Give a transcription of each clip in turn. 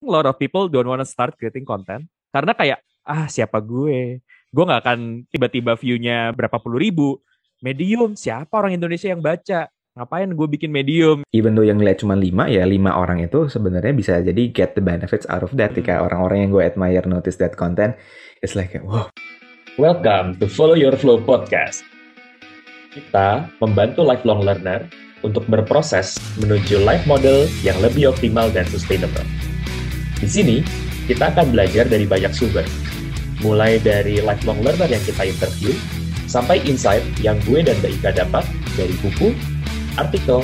a lot of people don't wanna start creating content karena kayak siapa gue nggak akan tiba-tiba view-nya berapa puluh ribu. Medium, siapa orang Indonesia yang baca, ngapain gue bikin medium. Even though yang lihat cuma 5, ya 5 orang itu sebenarnya bisa jadi get the benefits out of that. Ketika orang-orang yang gue admire notice that content, it's like, wow. Welcome to Follow Your Flow Podcast. Kita membantu lifelong learner untuk berproses menuju life model yang lebih optimal dan sustainable. Di sini, kita akan belajar dari banyak sumber, mulai dari lifelong learner yang kita interview, sampai insight yang gue dan Mbak Ika dapat dari buku, artikel,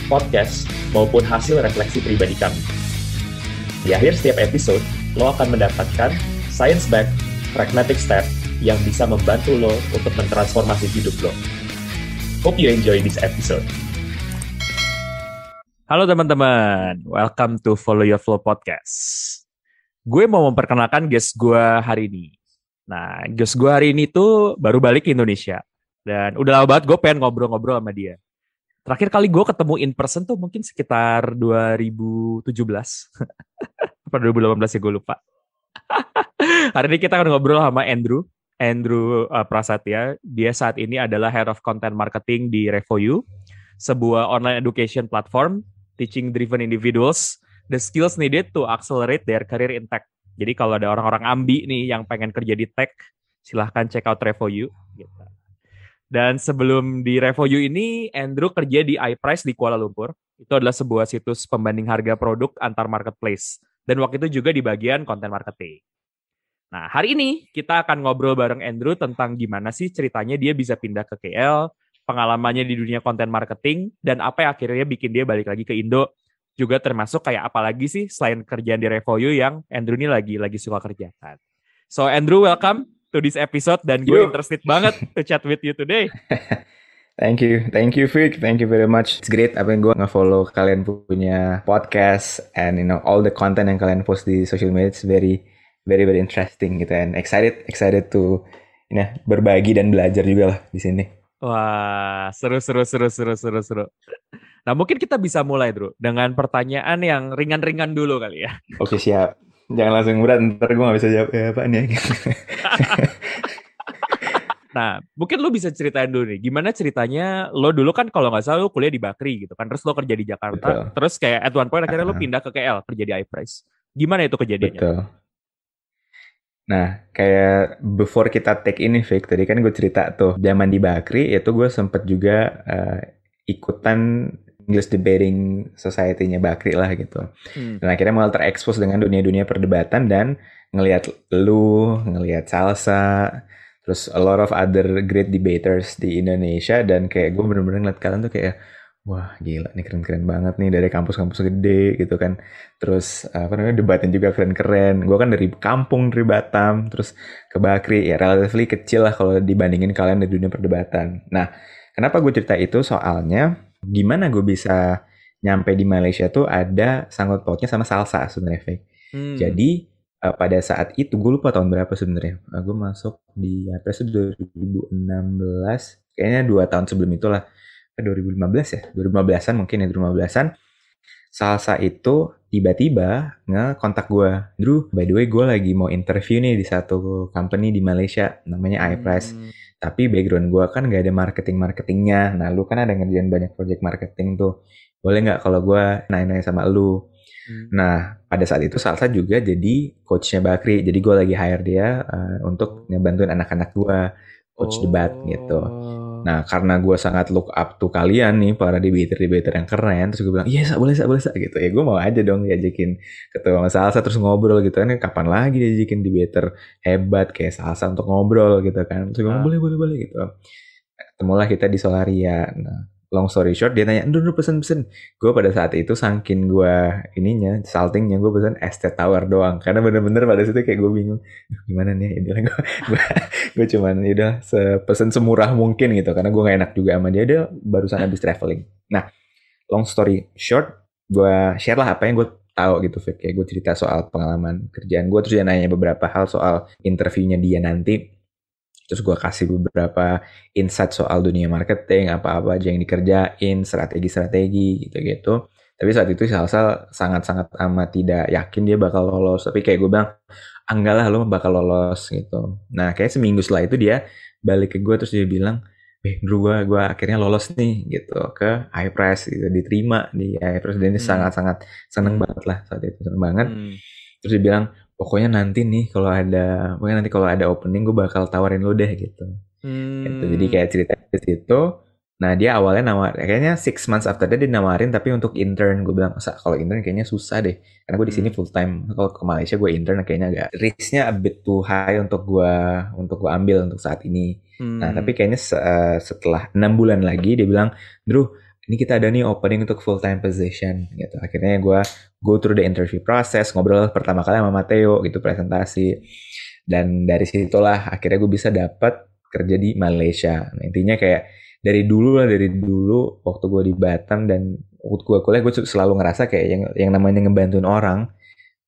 podcast, maupun hasil refleksi pribadi kami. Di akhir setiap episode, lo akan mendapatkan science-backed pragmatic step yang bisa membantu lo untuk mentransformasi hidup lo. Hope you enjoy this episode. Halo teman-teman, welcome to Follow Your Flow Podcast. Gue mau memperkenalkan guest gue hari ini. Nah, guest gue hari ini tuh baru balik ke Indonesia. Dan udah lama banget gue pengen ngobrol-ngobrol sama dia. Terakhir kali gue ketemu in person tuh mungkin sekitar 2017. Apa 2018 ya, gue lupa. Hari ini kita akan ngobrol sama Andrew Prasetya. Dia saat ini adalah Head of Content Marketing di Revoyu, sebuah online education platform teaching driven individuals the skills needed to accelerate their career in tech. Jadi kalau ada orang-orang ambi nih yang pengen kerja di tech, silahkan check out Revoyu. Gitu. Dan sebelum di Revoyu ini, Andrew kerja di iPrice di Kuala Lumpur. Itu adalah sebuah situs pembanding harga produk antar marketplace. Dan waktu itu juga di bagian content marketing. Nah, hari ini kita akan ngobrol bareng Andrew tentang gimana sih ceritanya dia bisa pindah ke KL, pengalamannya di dunia content marketing, dan apa yang akhirnya bikin dia balik lagi ke Indo. Juga termasuk kayak apalagi sih selain kerjaan di Revoyu yang Andrew ini lagi suka kerjakan. So Andrew, welcome to this episode dan gue interested banget to chat with you today. Thank you Vic, thank you very much. It's great apa yang gue nge-follow kalian punya podcast and all the content yang kalian post di social media. It's very interesting gitu, and excited to berbagi dan belajar juga lah di sini. Wah, seru. Nah, mungkin kita bisa mulai, Bro, dengan pertanyaan yang ringan-ringan dulu kali ya. Oke, siap. Jangan langsung berat, ntar gue gak bisa jawab apa nih. Nah, mungkin lo bisa ceritain dulu nih, gimana ceritanya lo dulu kan kalau nggak salah lo kuliah di Bakri gitu kan, terus lo kerja di Jakarta, Betul. Terus kayak at one point akhirnya lo pindah ke KL, kerja di iPrice. Gimana itu kejadiannya? Betul. Nah, kayak before kita take ini, Vic, tadi kan gue cerita tuh, zaman di Bakri, itu gue sempet juga ikutan English Debating Society-nya Bakri lah gitu. Dan akhirnya mulai terekspos dengan dunia-dunia perdebatan dan ngelihat Salsa, terus a lot of other great debaters di Indonesia, dan kayak gue bener-bener ngeliat kalian tuh kayak, wah gila nih keren-keren banget nih dari kampus-kampus gede gitu kan. Terus debatnya juga keren-keren. Gue kan dari kampung, dari Batam, terus ke Bakri, ya relatively kecil lah kalau dibandingin kalian di dunia perdebatan. Nah, kenapa gue cerita itu? Soalnya gimana gue bisa nyampe di Malaysia tuh ada sangkut pautnya sama Salsa sebenarnya. Jadi pada saat itu gue lupa tahun berapa sebenarnya. Gue masuk di iPrice 2016, kayaknya 2 tahun sebelum itulah. 2015 ya, 2015an mungkin ya, 2015an. Salsa itu tiba-tiba nge-kontak gue, Drew, by the way gue lagi mau interview nih di satu company di Malaysia, namanya iPrice. Tapi background gue kan gak ada marketingnya. Nah, lu kan ada ngerjain banyak project marketing tuh. Boleh gak kalau gue nanya-nanya sama lu? Nah, pada saat itu Salsa juga jadi coachnya Bakri. Jadi gue lagi hire dia untuk ngebantuin anak-anak gue coach debat gitu. Nah, karena gue sangat look up to kalian nih, para debater yang keren, terus gue bilang, iya, boleh gitu. Ya gue mau aja dong diajakin ketemu sama Salsa, terus ngobrol gitu kan. Kapan lagi diajakin debater hebat kayak Salsa untuk ngobrol gitu kan. Terus gue bilang, boleh gitu. Ketemulah kita di Solaria. Nah, long story short, dia nanya, dulu pesen. Gue pada saat itu saking gue saltingnya, gue pesen Estate Tower doang. Karena bener-bener pada situ kayak gue bingung, gimana nih, gue cuman pesen semurah mungkin gitu. Karena gue gak enak juga sama dia barusan habis traveling. Nah, long story short, gue share lah apa yang gue tahu gitu, kayak gue cerita soal pengalaman kerjaan gue, terus dia nanya beberapa hal soal interviewnya dia nanti. Terus gue kasih beberapa insight soal dunia marketing, apa-apa aja yang dikerjain, strategi gitu-gitu. Tapi saat itu Salsa sangat-sangat amat tidak yakin dia bakal lolos. Tapi kayak gue bilang, enggak lah lo bakal lolos gitu. Nah kayak seminggu setelah itu dia balik ke gue terus dia bilang, Drew gue akhirnya lolos nih gitu ke iPress gitu, diterima di iPress dan ini sangat-sangat seneng banget lah saat itu, seneng banget. Terus dia bilang pokoknya nanti kalau ada opening gue bakal tawarin lo deh gitu. Gitu. Jadi kayak cerita di situ. Nah dia awalnya kayaknya 6 months after that dia nawarin tapi untuk intern. Gue bilang kalau intern kayaknya susah deh karena gue di sini full time. Kalau ke Malaysia gue intern kayaknya agak risknya a bit too high untuk gue ambil untuk saat ini. Nah tapi kayaknya setelah 6 bulan lagi dia bilang, Drew ini kita ada nih opening untuk full time position gitu. Akhirnya gue go through the interview process, ngobrol pertama kali sama Mateo gitu, presentasi. Dan dari situlah akhirnya gue bisa dapat kerja di Malaysia. Nah, intinya kayak dari dulu waktu gue di Batam dan waktu gue kuliah gue selalu ngerasa kayak yang namanya ngebantuin orang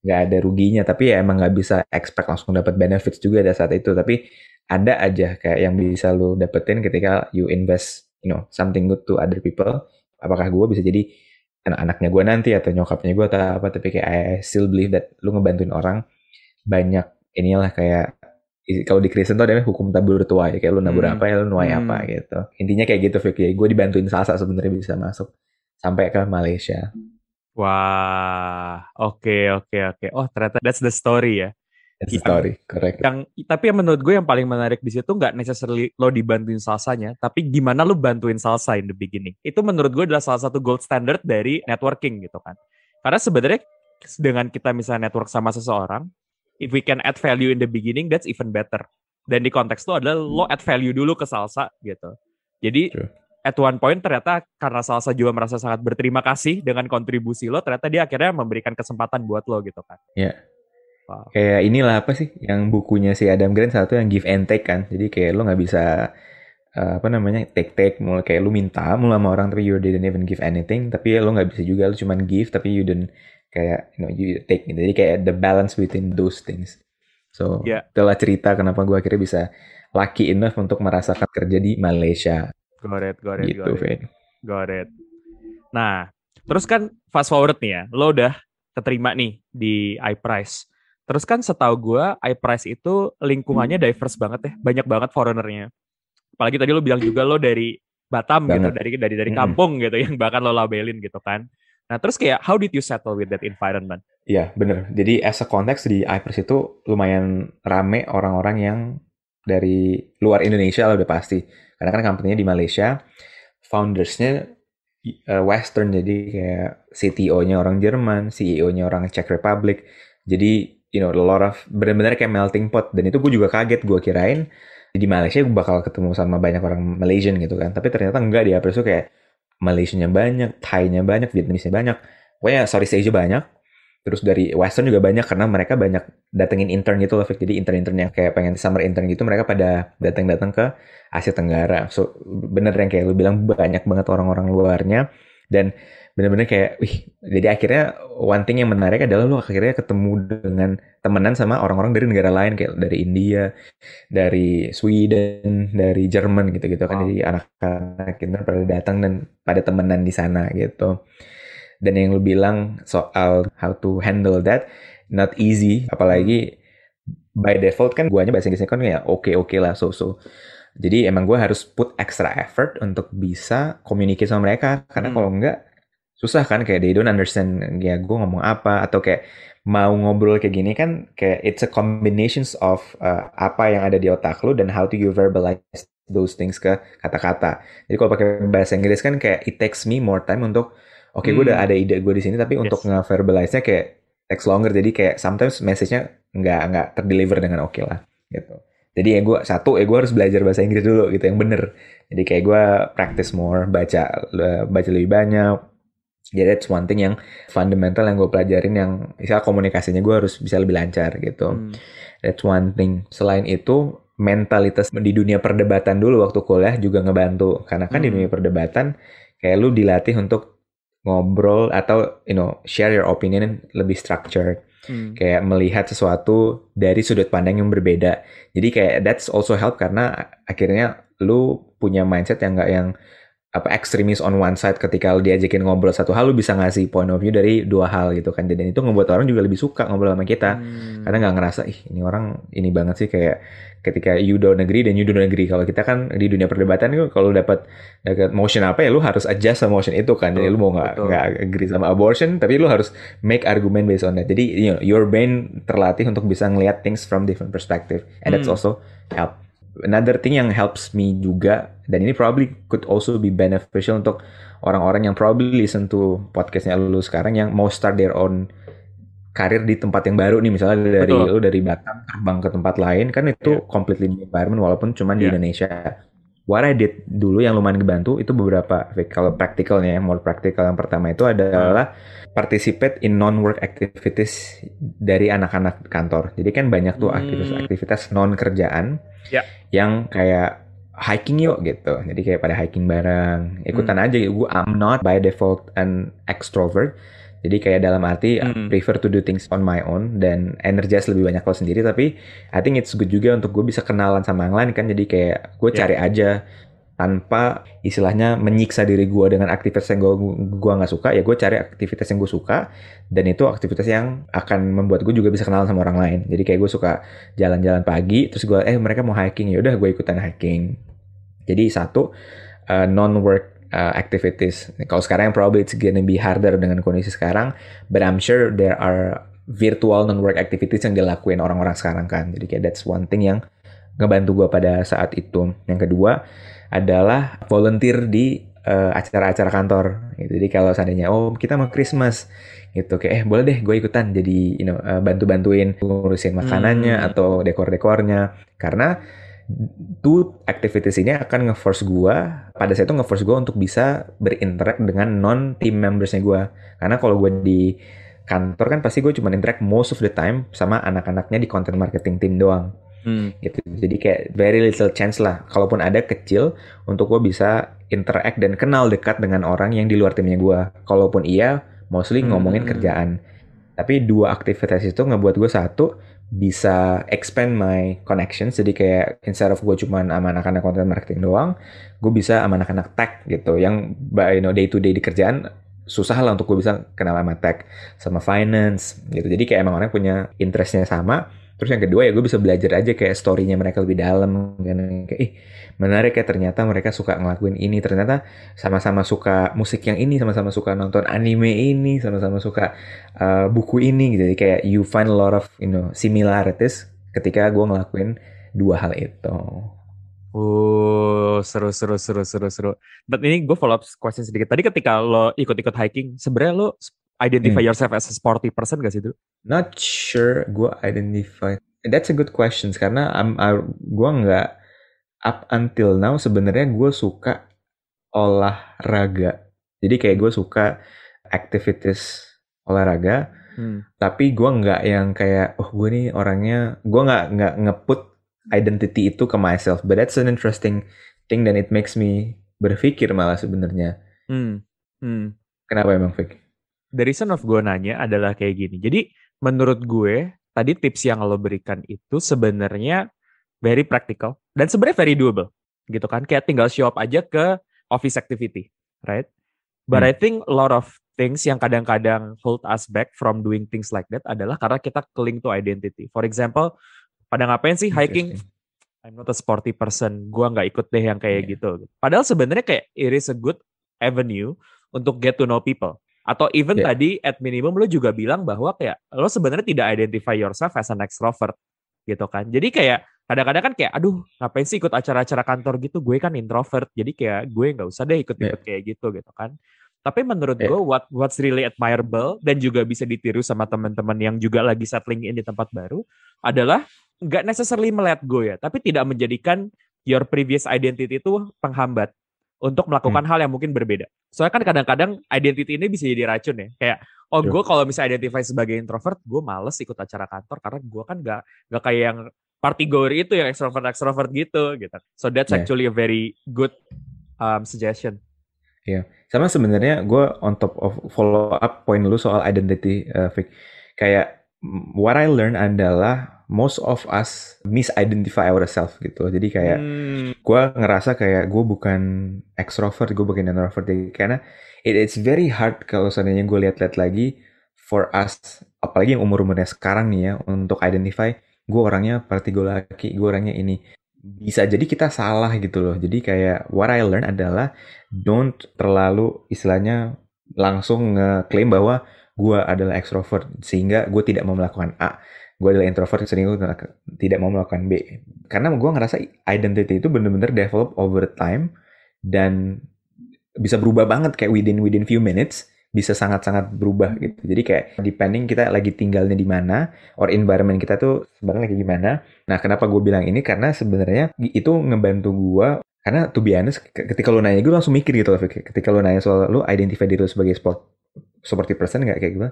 nggak ada ruginya, tapi ya emang nggak bisa expect langsung dapat benefits juga pada saat itu, tapi ada aja kayak yang bisa lo dapetin ketika you invest something good to other people. Apakah gue bisa jadi anaknya gue nanti atau nyokapnya gue atau apa, tapi kayak I still believe that lu ngebantuin orang banyak inilah kayak kalau di Kristen tuh ada hukum tabur tuai, kayak lu nabur apa ya lu nuai apa gitu. Intinya kayak gitu Vicky. Gue dibantuin Salsa sebenarnya bisa masuk sampai ke Malaysia. Wah, oke. Oh ternyata that's the story ya. That's the story, correct. Tapi yang menurut gue yang paling menarik di situ nggak necessarily lo dibantuin Salsanya, tapi gimana lo bantuin Salsa in the beginning. Itu menurut gue adalah salah satu gold standard dari networking gitu kan. Karena sebenarnya dengan kita misalnya network sama seseorang, if we can add value in the beginning, that's even better. Dan di konteks itu adalah lo add value dulu ke Salsa gitu. Jadi at one point ternyata karena Salsa juga merasa sangat berterima kasih dengan kontribusi lo, ternyata dia akhirnya memberikan kesempatan buat lo gitu kan. Iya. Yeah. Wow. Kayak inilah apa sih yang bukunya si Adam Grant satu yang give and take kan. Jadi kayak lo nggak bisa take mulai kayak lo minta mulu sama orang tapi you didn't even give anything, tapi lo nggak bisa juga lo cuman give tapi you didn't kayak you take gitu. Jadi kayak the balance between those things. So itulah cerita kenapa gue akhirnya bisa lucky enough untuk merasakan kerja di Malaysia. Got it. Nah, terus kan fast forward nih ya, lo udah keterima nih di iPrice. Terus kan setahu gue iPrice itu lingkungannya diverse banget ya, banyak banget foreignernya. Apalagi tadi lo bilang juga lo dari Batam gitu, dari kampung gitu yang bahkan lo labelin gitu kan. Nah terus kayak how did you settle with that environment? Iya bener, jadi as a context di iPrice itu lumayan rame orang-orang yang dari luar Indonesia lah udah pasti. Karena kan company-nya di Malaysia, foundersnya Western, jadi kayak CTO-nya orang Jerman, CEO-nya orang Czech Republic. Jadi a lot of benar-benar kayak melting pot. Dan itu gue juga kaget, gue kirain di Malaysia gue bakal ketemu sama banyak orang Malaysian gitu kan. Tapi ternyata enggak, di iPrice itu kayak Malaysianya banyak, Thai-nya banyak, Vietnamese-nya banyak. Pokoknya Southeast Asia banyak. Terus dari Western juga banyak karena mereka banyak datengin intern gitu loh. Jadi intern-intern yang kayak pengen summer intern gitu mereka pada datang ke Asia Tenggara. So bener yang kayak lu bilang banyak banget orang-orang luarnya. Dan bener-bener kayak jadi akhirnya one thing yang menarik adalah lu akhirnya ketemu dengan temenan sama orang-orang dari negara lain kayak dari India, dari Sweden, dari Jerman gitu-gitu kan. Jadi anak-anak intern pada datang dan pada temenan di sana gitu. Dan yang lu bilang soal how to handle that, not easy. Apalagi by default kan guanya bahasa Inggrisnya kan ya oke lah so. Jadi emang gue harus put extra effort untuk bisa communicate sama mereka. Karena kalau enggak, susah kan. Kayak they don't understand ya gue ngomong apa. Atau kayak mau ngobrol kayak gini kan, kayak it's a combinations of apa yang ada di otak lu dan how to you verbalize those things ke kata-kata. Jadi kalau pakai bahasa Inggris kan kayak it takes me more time untuk gue udah ada ide gue di sini, tapi untuk nge-verbalize-nya kayak takes longer. Jadi kayak sometimes message-nya nggak terdeliver dengan oke lah gitu. Jadi gue harus belajar bahasa Inggris dulu gitu yang bener. Jadi kayak gue practice more, baca lebih banyak. Jadi that's one thing yang fundamental yang gue pelajarin, yang misalnya komunikasinya gue harus bisa lebih lancar gitu. That's one thing. Selain itu mentalitas di dunia perdebatan dulu waktu kuliah juga ngebantu. Karena kan di dunia perdebatan kayak lu dilatih untuk ngobrol atau share your opinion lebih structured. Kayak melihat sesuatu dari sudut pandang yang berbeda. Jadi kayak that's also help karena akhirnya lu punya mindset yang ekstremis on one side. Ketika lu diajakin ngobrol satu hal, lu bisa ngasih point of view dari dua hal gitu kan. Dan itu ngebuat orang juga lebih suka ngobrol sama kita. Karena nggak ngerasa, ini orang ini banget sih, kayak ketika you don't agree dan you don't agree. Kalau kita kan di dunia perdebatan itu, kalau dapat motion apa ya, lu harus adjust sama motion itu kan. Jadi lu mau nggak agree sama abortion, tapi lu harus make argument based on that. Jadi your brain terlatih untuk bisa ngelihat things from different perspective, and that's also help. Another thing yang helps me juga, dan ini probably could also be beneficial untuk orang-orang yang probably listen to podcastnya lu sekarang, yang mau start their own karir di tempat yang baru nih, misalnya dari Batam terbang ke tempat lain, kan itu completely new environment walaupun cuma di Indonesia. What I did dulu yang lumayan ngebantu itu beberapa, kalau practicalnya, more practical, yang pertama itu adalah participate in non-work activities dari anak-anak kantor. Jadi kan banyak tuh aktivitas non-kerjaan yang kayak hiking yuk gitu. Jadi kayak pada hiking bareng, ikutan aja. I'm not by default an extrovert. Jadi kayak dalam arti prefer to do things on my own dan energize lebih banyak kalau sendiri. Tapi I think it's good juga untuk gue bisa kenalan sama yang lain kan. Jadi kayak gue cari aja tanpa istilahnya menyiksa diri gue dengan aktivitas yang gue nggak suka. Ya gue cari aktivitas yang gue suka, dan itu aktivitas yang akan membuat gue juga bisa kenalan sama orang lain. Jadi kayak gue suka jalan-jalan pagi, terus gue mereka mau hiking, ya udah gue ikutan hiking. Jadi satu, non-work activities. Kalau sekarang probably it's gonna be harder dengan kondisi sekarang, but I'm sure there are virtual non-work activities yang dilakuin orang-orang sekarang kan. Jadi kayak that's one thing yang ngebantu gue pada saat itu. Yang kedua adalah volunteer di acara-acara kantor. Jadi kalau seandainya kita mau Christmas gitu, kayak boleh deh gue ikutan jadi bantu-bantuin ngurusin makanannya atau dekor-dekornya, karena two activities ini akan nge-force gue, pada saat itu nge-force gue untuk bisa berinteract dengan non-team membersnya gue. Karena kalau gue di kantor kan pasti gue cuma interact most of the time sama anak-anaknya di content marketing team doang. Gitu. Jadi kayak very little chance lah, kalaupun ada kecil, untuk gue bisa interact dan kenal dekat dengan orang yang di luar timnya gue. Kalaupun iya, mostly ngomongin kerjaan. Tapi dua aktivitas itu ngebuat gue satu, bisa expand my connections. Jadi kayak instead of gue cuma sama anak-anak content marketing doang, gue bisa sama anak-anak tech gitu, yang day to day di kerjaan susah lah untuk gue bisa kenal sama tech, sama finance gitu. Jadi kayak emang orang punya interestnya sama. Terus yang kedua ya gue bisa belajar aja kayak story-nya mereka lebih dalam kan, kayak menarik ya, ternyata mereka suka ngelakuin ini, ternyata sama-sama suka musik yang ini, sama-sama suka nonton anime ini, sama-sama suka buku ini gitu. Jadi kayak you find a lot of similarities ketika gue ngelakuin dua hal itu. Seru. But ini gue follow up question sedikit. Tadi ketika lo ikut-ikut hiking, sebenarnya lo identify yourself as a sporty person gak sih itu? Not sure gue identify. That's a good question, karena gue nggak, up until now sebenarnya gue suka olahraga. Jadi kayak gue suka activities olahraga, tapi gue nggak yang kayak gue nih orangnya, gue nggak nge-put identity itu ke myself. But that's an interesting thing, dan it makes me berpikir malah sebenarnya. Kenapa emang Fik? The reason of gue nanya adalah kayak gini. Jadi menurut gue tadi tips yang lo berikan itu sebenarnya very practical dan sebenarnya very doable gitu kan. Kayak tinggal show up aja ke office activity, right? But I think a lot of things yang kadang-kadang hold us back from doing things like that adalah karena kita cling to identity. For example, pada ngapain sih hiking? I'm not a sporty person. Gua nggak ikut deh yang kayak gitu. Padahal sebenarnya kayak it is a good avenue untuk get to know people. Atau even tadi at minimum lo juga bilang bahwa kayak lo sebenarnya tidak identify yourself as an extrovert gitu kan. Jadi kayak kadang-kadang kan kayak aduh ngapain sih ikut acara-acara kantor gitu, gue kan introvert. Jadi kayak gue nggak usah deh ikut-ikut kayak gitu kan. Tapi menurut gue what's really admirable dan juga bisa ditiru sama teman-teman yang juga lagi settling in di tempat baru adalah nggak necessarily melihat gue tapi tidak menjadikan your previous identity itu penghambat untuk melakukan hal yang mungkin berbeda. Soalnya kan kadang-kadang identity ini bisa jadi racun ya. Kayak, gue kalau misalnya identify sebagai introvert, gue males ikut acara kantor karena gue kan gak kayak yang party goer itu yang extrovert gitu. So that's actually a very good suggestion. Iya, sama sebenarnya gue on top of follow up point lu soal identity, Vic. Kayak what I learn adalah most of us misidentify ourselves gitu. Jadi kayak gue ngerasa kayak gue bukan extrovert, gue bukan introvert. Karena it's very hard kalau seandainya gue lihat-lihat lagi for us, apalagi yang umur-umurnya sekarang nih ya, untuk identify gue orangnya party gue laki, gue orangnya ini. Bisa jadi kita salah gitu loh. Jadi kayak what I learn adalah don't terlalu istilahnya langsung ngeklaim bahwa gue adalah extrovert sehingga gue tidak mau melakukan A. Gue adalah introvert sehingga gue tidak mau melakukan B. Karena gue ngerasa identity itu bener-bener develop over time dan bisa berubah banget kayak within few minutes. Bisa sangat-sangat berubah gitu. Jadi kayak depending kita lagi tinggalnya di mana, or environment kita tuh sebenarnya lagi gimana. Nah, kenapa gue bilang ini? Karena sebenarnya itu ngebantu gue. Karena to be honest, ketika lo nanya, gue langsung mikir gitu. Ketika lo nanya soal lo identify diri lo sebagai sporty person, nggak kayak gue,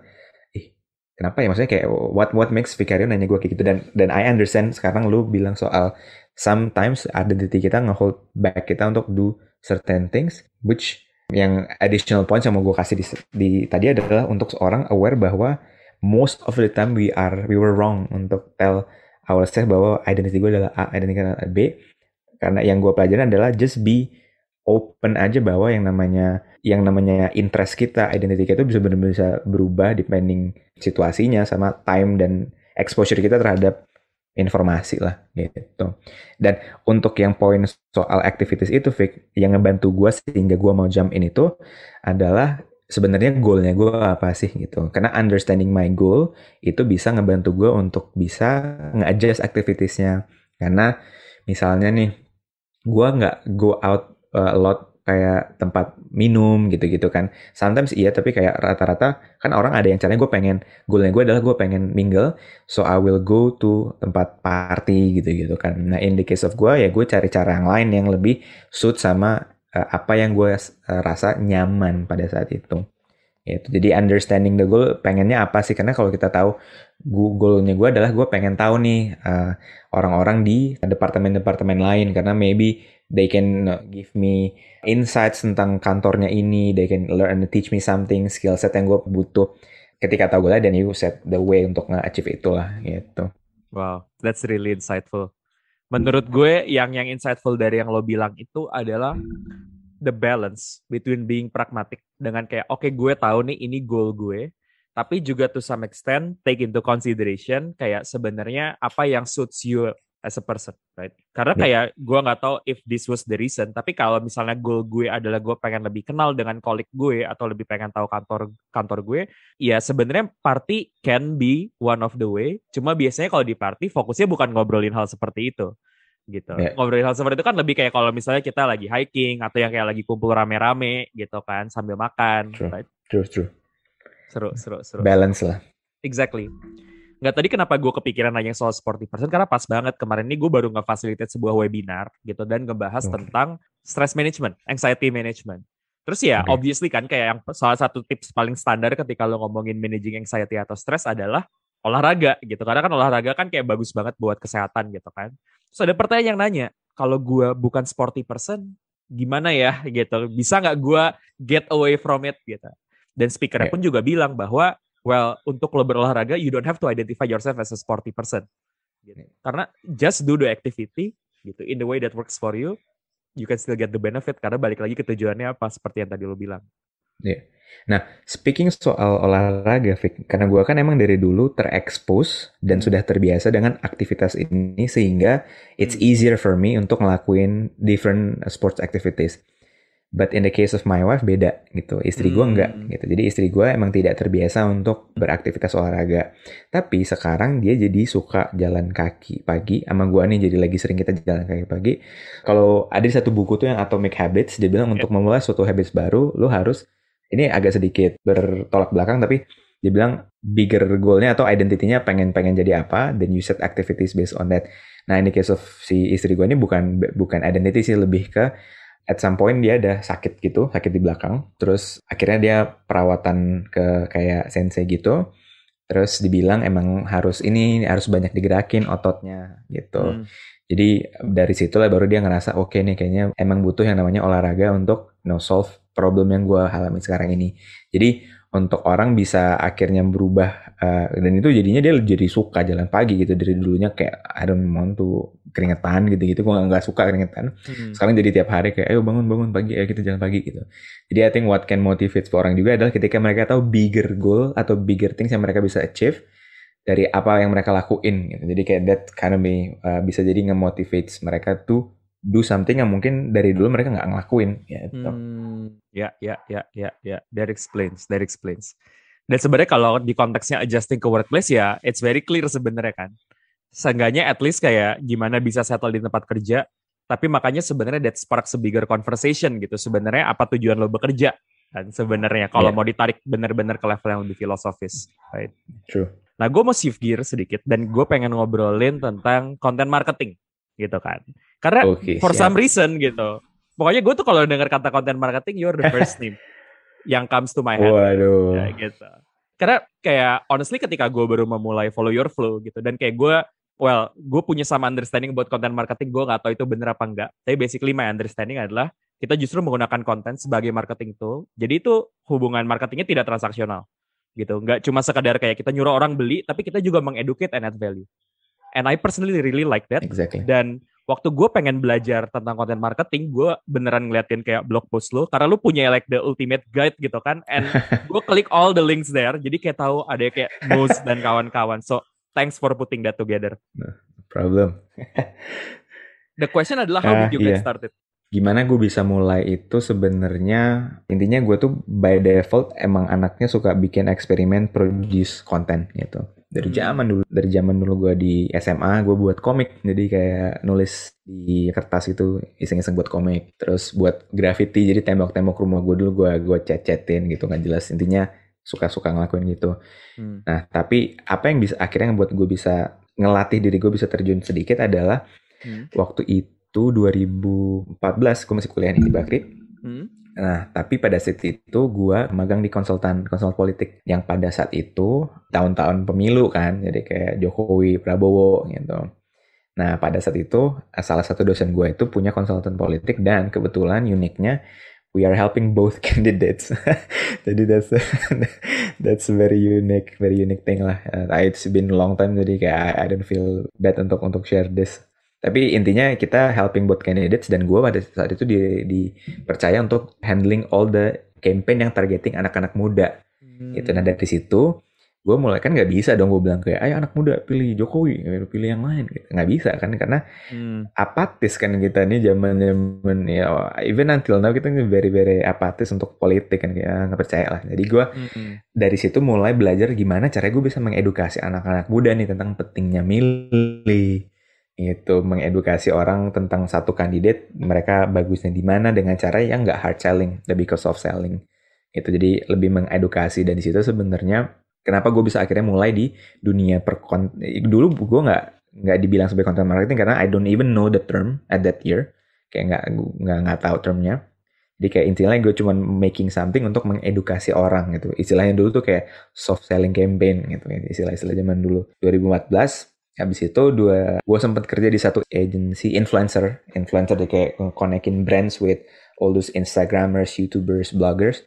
kenapa ya? Maksudnya kayak what makes Vicario nanya gue kayak gitu. Dan I understand sekarang lo bilang soal sometimes identity kita nge-hold back kita untuk do certain things, which yang additional points yang mau gue kasih di tadi adalah untuk seorang aware bahwa most of the time we were wrong untuk tell ourselves bahwa identity gue adalah A, identity gue adalah B. Karena yang gue pelajarin adalah just be open aja bahwa yang namanya interest kita, identity kita itu bisa benar-benar bisa berubah depending situasinya sama time dan exposure kita terhadap informasi lah gitu. Dan untuk yang poin soal activities itu, Vic, yang ngebantu gue sehingga gue mau jump in itu adalah sebenarnya goalnya gue apa sih gitu. Karena understanding my goal itu bisa ngebantu gue untuk bisa nge-adjust activitiesnya. Karena misalnya nih, gue nggak go out a lot kayak tempat minum gitu-gitu kan. Sometimes iya, tapi kayak rata-rata kan orang ada yang caranya goalnya gue adalah gue pengen mingle, so I will go to tempat party gitu-gitu kan. Nah, in the case of gue ya gue cari cara yang lain yang lebih suit sama apa yang gue rasa nyaman pada saat itu. Gitu. Jadi understanding the goal, pengennya apa sih? Karena kalau kita tahu goalnya gue adalah gue pengen tahu nih orang-orang di departemen-departemen lain, karena maybe they can give me insights tentang kantornya ini, they can learn and teach me something, skill set yang gue butuh. Ketika tahu goalnya, then you set the way untuk nge-achieve itulah gitu. Wow, that's really insightful. Menurut gue yang insightful dari yang lo bilang itu adalah the balance between being pragmatic dengan kayak oke, gue tahu nih ini goal gue, tapi juga to some extent take into consideration kayak sebenarnya apa yang suits you as a person, right? Karena kayak gue nggak tahu if this was the reason, tapi kalau misalnya goal gue adalah gue pengen lebih kenal dengan colleague gue atau lebih pengen tahu kantor gue, ya sebenarnya party can be one of the way. Cuma biasanya kalau di party fokusnya bukan ngobrolin hal seperti itu. Gitu. Ngobrolin hal seperti itu kan lebih kayak kalau misalnya kita lagi hiking atau yang kayak lagi kumpul rame-rame gitu kan sambil makan. True. Right? True. Seru. Balance lah. Exactly. Nggak, tadi kenapa gue kepikiran nanya soal sporty person, karena pas banget kemarin ini gue baru nge-facilitate sebuah webinar gitu dan ngebahas tentang stress management, anxiety management. Terus ya obviously kan kayak yang salah satu tips paling standar ketika lo ngomongin managing anxiety atau stress adalah olahraga gitu. Karena kan olahraga kan kayak bagus banget buat kesehatan gitu kan. Terus ada pertanyaan yang nanya, kalau gue bukan sporty person, gimana ya gitu? Bisa nggak gue get away from it gitu? Dan speakernya pun juga bilang bahwa, well, untuk lo berolahraga, you don't have to identify yourself as a sporty person. Gitu. Karena just do the activity gitu, in the way that works for you, you can still get the benefit. Karena balik lagi ke tujuannya apa, seperti yang tadi lo bilang. Yeah. Nah, speaking soal olahraga, Vic, karena gue kan emang dari dulu terekspos dan sudah terbiasa dengan aktivitas ini sehingga it's easier for me untuk ngelakuin different sports activities. But in the case of my wife beda gitu, istri gue enggak gitu. Jadi istri gue emang tidak terbiasa untuk beraktivitas olahraga. Tapi sekarang dia jadi suka jalan kaki pagi sama gue nih, jadi lagi sering kita jalan kaki pagi. Kalau ada satu buku tuh yang Atomic Habits, dia bilang untuk memulai suatu habits baru, lo harus, ini agak sedikit bertolak belakang, tapi dia bilang bigger goal-nya atau identity-nya pengen jadi apa, then you set activities based on that. Nah, in the case of si istri gue ini bukan identity sih, lebih ke at some point dia ada sakit di belakang, terus akhirnya dia perawatan ke kayak sensei gitu, terus dibilang emang harus banyak digerakin ototnya gitu. Jadi dari situlah baru dia ngerasa oke nih, kayaknya emang butuh yang namanya olahraga untuk solve problem yang gue alami sekarang ini. Jadi untuk orang bisa akhirnya berubah, dan itu jadinya dia jadi suka jalan pagi gitu. Dari dulunya kayak I don't want to keringetan gitu-gitu, gue nggak suka keringetan. Sekarang jadi tiap hari kayak ayo bangun pagi, ayo kita jalan pagi gitu. Jadi I think what can motivate orang juga adalah ketika mereka tahu bigger goal atau bigger things yang mereka bisa achieve dari apa yang mereka lakuin gitu. Jadi kayak that kind of bisa jadi nge-motivates mereka to do something yang mungkin dari dulu mereka nggak ngelakuin gitu. Ya. That explains. Dan sebenarnya kalau di konteksnya adjusting ke workplace ya, it's very clear sebenarnya kan. Seenggaknya at least kayak gimana bisa settle di tempat kerja, tapi makanya sebenarnya that sparks a bigger conversation gitu. Sebenarnya apa tujuan lo bekerja? Dan sebenarnya kalau mau ditarik benar-benar ke level yang lebih filosofis, right? True. Nah, gue mau shift gear sedikit dan gue pengen ngobrolin tentang content marketing gitu kan. Karena for some reason gitu. Pokoknya gue tuh kalau dengar kata content marketing, you're the first name yang comes to my head. Waduh. Ya, gitu. Karena kayak honestly ketika gue baru memulai follow your flow gitu. Dan kayak gue punya sama understanding buat content marketing. Gue gak tahu itu bener apa enggak. Tapi basically my understanding adalah kita justru menggunakan konten sebagai marketing tool. Jadi itu hubungan marketingnya tidak transaksional. Gitu, nggak cuma sekadar kayak kita nyuruh orang beli, tapi kita juga mengeducate and add value. And I personally really like that. Exactly. Dan waktu gue pengen belajar tentang content marketing, gue beneran ngeliatin kayak blog post lo, karena lu punya like the ultimate guide gitu kan, and gue klik all the links there, jadi kayak tahu ada kayak Moose dan kawan-kawan. So thanks for putting that together. No problem. The question adalah how did you get started? Gimana gue bisa mulai itu sebenarnya intinya gue tuh by default emang anaknya suka bikin eksperimen produce konten gitu. Dari zaman dulu gue di SMA gue buat komik, jadi kayak nulis di kertas itu iseng-iseng buat komik, terus buat graffiti, jadi tembok-tembok rumah gue dulu gue cat-catin gitu nggak jelas, intinya suka-suka ngelakuin gitu. Nah tapi apa yang bisa akhirnya ngebuat gue bisa ngelatih diri gue bisa terjun sedikit adalah waktu itu 2014 gue masih kuliah nih di Bakri. Nah, tapi pada saat itu gue magang di konsultan politik yang pada saat itu tahun-tahun pemilu kan, jadi kayak Jokowi, Prabowo gitu. Nah, pada saat itu salah satu dosen gue itu punya konsultan politik dan kebetulan uniknya we are helping both candidates. Jadi that's very unique thing lah. It's been a long time, jadi kayak I don't feel bad untuk share this. Tapi intinya kita helping both candidates dan gue pada saat itu dipercaya untuk handling all the campaign yang targeting anak-anak muda. Gitu. Nah dari situ gue mulai kan nggak bisa dong gue bilang kayak ayo anak muda pilih Jokowi, pilih yang lain. Gitu. Nggak bisa kan karena apatis kan kita nih zaman ya even until now kita very apatis untuk politik kan kayak nggak percaya lah. Jadi gue dari situ mulai belajar gimana caranya gue bisa mengedukasi anak-anak muda nih tentang pentingnya milih. Itu mengedukasi orang tentang satu kandidat, mereka bagusnya di mana dengan cara yang nggak hard selling, lebih ke soft selling. Itu jadi lebih mengedukasi, dan di situ sebenarnya kenapa gue bisa akhirnya mulai di dunia dulu gue nggak dibilang sebagai content marketing karena I don't even know the term at that year, kayak nggak tahu termnya. Jadi kayak intinya gue cuma making something untuk mengedukasi orang gitu. Istilahnya dulu tuh kayak soft selling campaign gitu, istilah-istilah zaman dulu 2014. Habis itu gue sempat kerja di satu agency influencer deh, kayak connecting brands with all those Instagrammers, YouTubers, bloggers.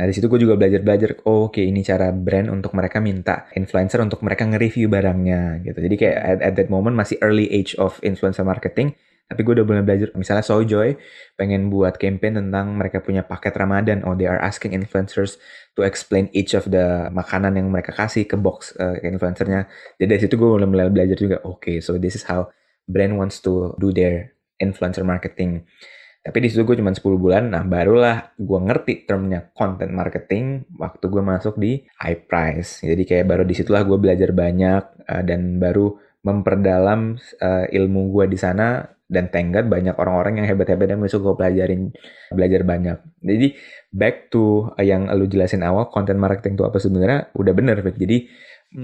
Nah di situ gue juga belajar, oke, ini cara brand untuk mereka minta influencer untuk mereka nge-review barangnya gitu. Jadi kayak at that moment masih early age of influencer marketing. Tapi gue udah mulai belajar, misalnya Sojoy pengen buat campaign tentang mereka punya paket Ramadan. Oh, they are asking influencers to explain each of the makanan yang mereka kasih ke box ke influencernya. Jadi dari situ gue mulai belajar juga, okay, so this is how brand wants to do their influencer marketing. Tapi di situ gue cuma 10 bulan, nah barulah gue ngerti termnya content marketing waktu gue masuk di iPrice. Jadi kayak baru disitulah gue belajar banyak dan baru memperdalam ilmu gue di sana. Dan thank God banyak orang-orang yang hebat-hebat yang bisa gue belajar banyak. Jadi back to yang lu jelasin awal, content marketing itu apa sebenarnya, udah bener, Vic. Jadi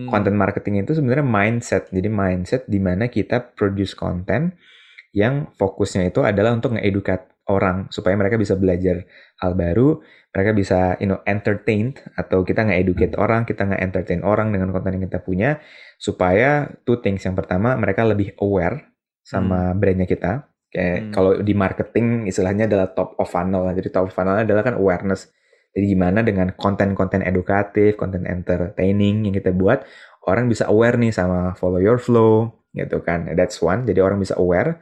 content marketing itu sebenarnya mindset. Jadi mindset di mana kita produce content yang fokusnya itu adalah untuk nge-educate orang supaya mereka bisa belajar hal baru, mereka bisa entertained, atau kita nge-educate orang, kita nge-entertain orang dengan konten yang kita punya, supaya two things. Yang pertama, mereka lebih aware sama brandnya kita. Kayak kalau di marketing istilahnya adalah top of funnel. Jadi top of funnel adalah kan awareness. Jadi gimana dengan konten-konten edukatif, konten entertaining yang kita buat, orang bisa aware nih sama follow your flow, gitu kan. That's one, jadi orang bisa aware.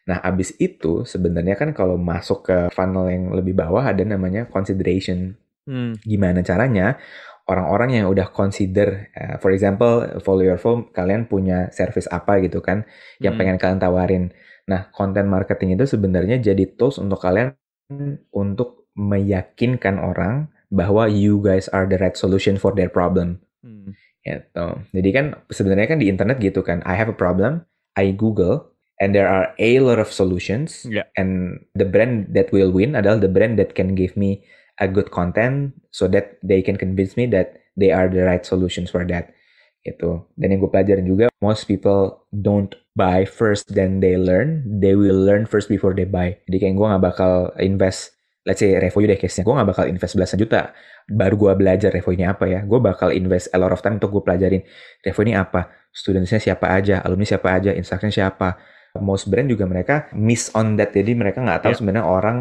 Nah, abis itu sebenarnya kan kalau masuk ke funnel yang lebih bawah ada namanya consideration. Gimana caranya orang-orang yang udah consider, for example, follow your flow, kalian punya service apa gitu kan, yang pengen kalian tawarin. Nah, content marketing itu sebenarnya jadi tools untuk kalian untuk meyakinkan orang bahwa you guys are the right solution for their problem. Gitu. Jadi kan sebenarnya kan di internet gitu kan, I have a problem, I Google, and there are a lot of solutions, and the brand that will win adalah the brand that can give me a good content so that they can convince me that they are the right solutions for that. Gitu. Dan yang gue pelajarin juga, most people don't buy first then they learn, they will learn first before they buy. Jadi kayak gue gak bakal invest, let's say Revoyu deh case-nya, gue gak bakal invest belasan juta baru gue belajar Revoyu ini apa ya. Gue bakal invest a lot of time untuk gue pelajarin Revoyu ini apa, studentsnya siapa aja, alumni siapa aja, instructor siapa. Most brand juga mereka miss on that, jadi mereka gak tahu sebenarnya orang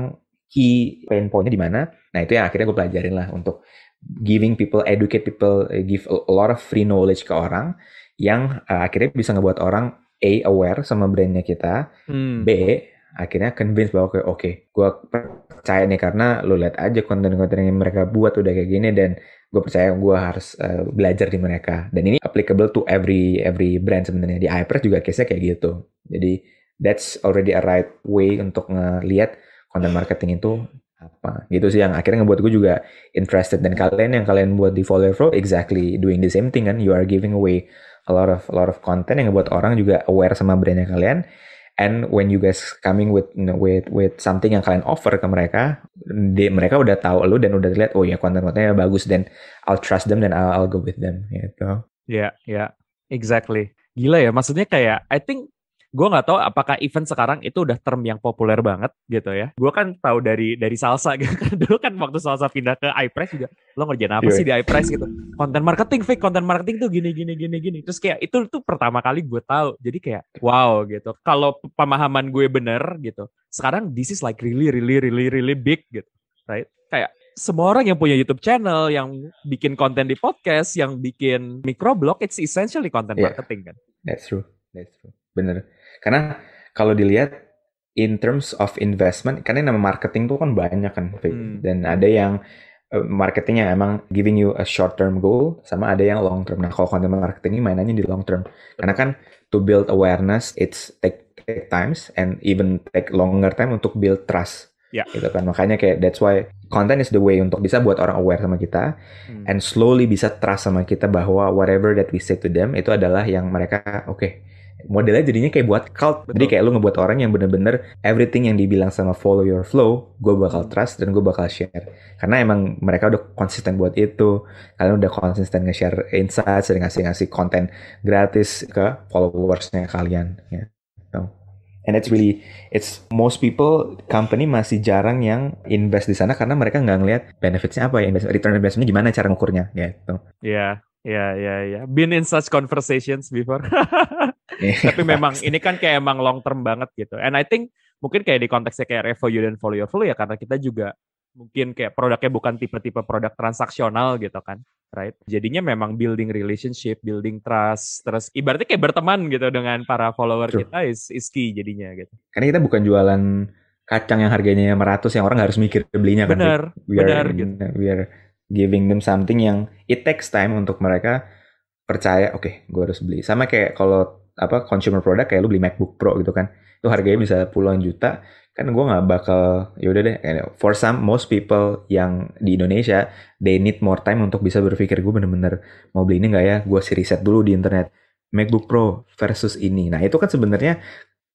key pain point-nya di mana. Nah itu yang akhirnya gue pelajarin lah, untuk giving people, educate people, give a lot of free knowledge ke orang yang akhirnya bisa ngebuat orang A, aware sama brandnya kita, B, akhirnya convince bahwa oke, gue percaya nih karena lo lihat aja konten-konten yang mereka buat udah kayak gini, dan gue percaya gue harus belajar di mereka. Dan ini applicable to every brand sebenarnya. Di iPress juga case-nya kayak gitu. Jadi that's already a right way untuk ngelihat content marketing itu apa gitu sih, yang akhirnya ngebuat gue juga interested. Dan kalian yang kalian buat di Follow Your Flow exactly doing the same thing kan, you are giving away a lot of content yang ngebuat orang juga aware sama brandnya kalian. And when you guys coming with something yang kalian offer ke mereka, mereka udah tahu lu dan udah lihat oh ya konten-kontennya bagus, dan I'll trust them dan I'll go with them gitu. Yeah, exactly. Gila ya, maksudnya kayak I think gue nggak tahu apakah event sekarang itu udah term yang populer banget gitu ya. Gue kan tahu dari salsa gitu kan. Dulu kan waktu salsa pindah ke iPress juga, lo ngerjain apa sih di iPress gitu? Content marketing, fake content marketing tuh gini. Terus kayak itu tuh pertama kali gue tahu. Jadi kayak wow gitu. Kalau pemahaman gue bener gitu, sekarang this is like really big gitu, right? Kayak semua orang yang punya YouTube channel, yang bikin konten di podcast, yang bikin microblog, it's essentially content marketing kan. That's true. Bener. Karena kalau dilihat in terms of investment, karena nama marketing tuh kan banyak kan, dan ada yang marketing yang emang giving you a short term goal, sama ada yang long term. Nah kalau content marketing ini mainannya di long term, karena kan to build awareness it's take times and even take longer time untuk build trust. Gitu kan, makanya kayak that's why content is the way untuk bisa buat orang aware sama kita and slowly bisa trust sama kita bahwa whatever that we say to them itu adalah yang mereka modelnya jadinya kayak buat cult. Jadi kayak lu ngebuat orang yang bener-bener everything yang dibilang sama Follow Your Flow gue bakal trust dan gue bakal share, karena emang mereka udah konsisten buat itu. Kalian udah konsisten nge-share insights dan ngasih konten gratis ke followersnya kalian ya. And it's most people company masih jarang yang invest di sana karena mereka nggak ngelihat benefitsnya apa ya, return investmentnya gimana, cara ngukurnya gitu. Iya. Been in such conversations before. Tapi memang ini kan kayak emang long term banget gitu. And I think mungkin kayak di konteksnya kayak Revoyu dan Follow Your Flow ya, karena kita juga mungkin kayak produknya bukan tipe-tipe produk transaksional gitu kan, right? Jadinya memang building relationship, building trust, terus ibaratnya kayak berteman gitu dengan para follower kita is key jadinya gitu. Karena kita bukan jualan kacang yang harganya 500 yang orang harus mikir belinya kan. Benar gitu. We are giving them something yang it takes time untuk mereka percaya, oke, gue harus beli. Sama kayak kalau consumer product kayak lu beli MacBook Pro gitu kan, itu harganya bisa puluhan juta. Kan gue nggak bakal, yaudah deh. For most people yang di Indonesia, they need more time untuk bisa berpikir gue bener-bener mau beli ini nggak ya? Gue riset dulu di internet, MacBook Pro versus ini. Nah itu kan sebenarnya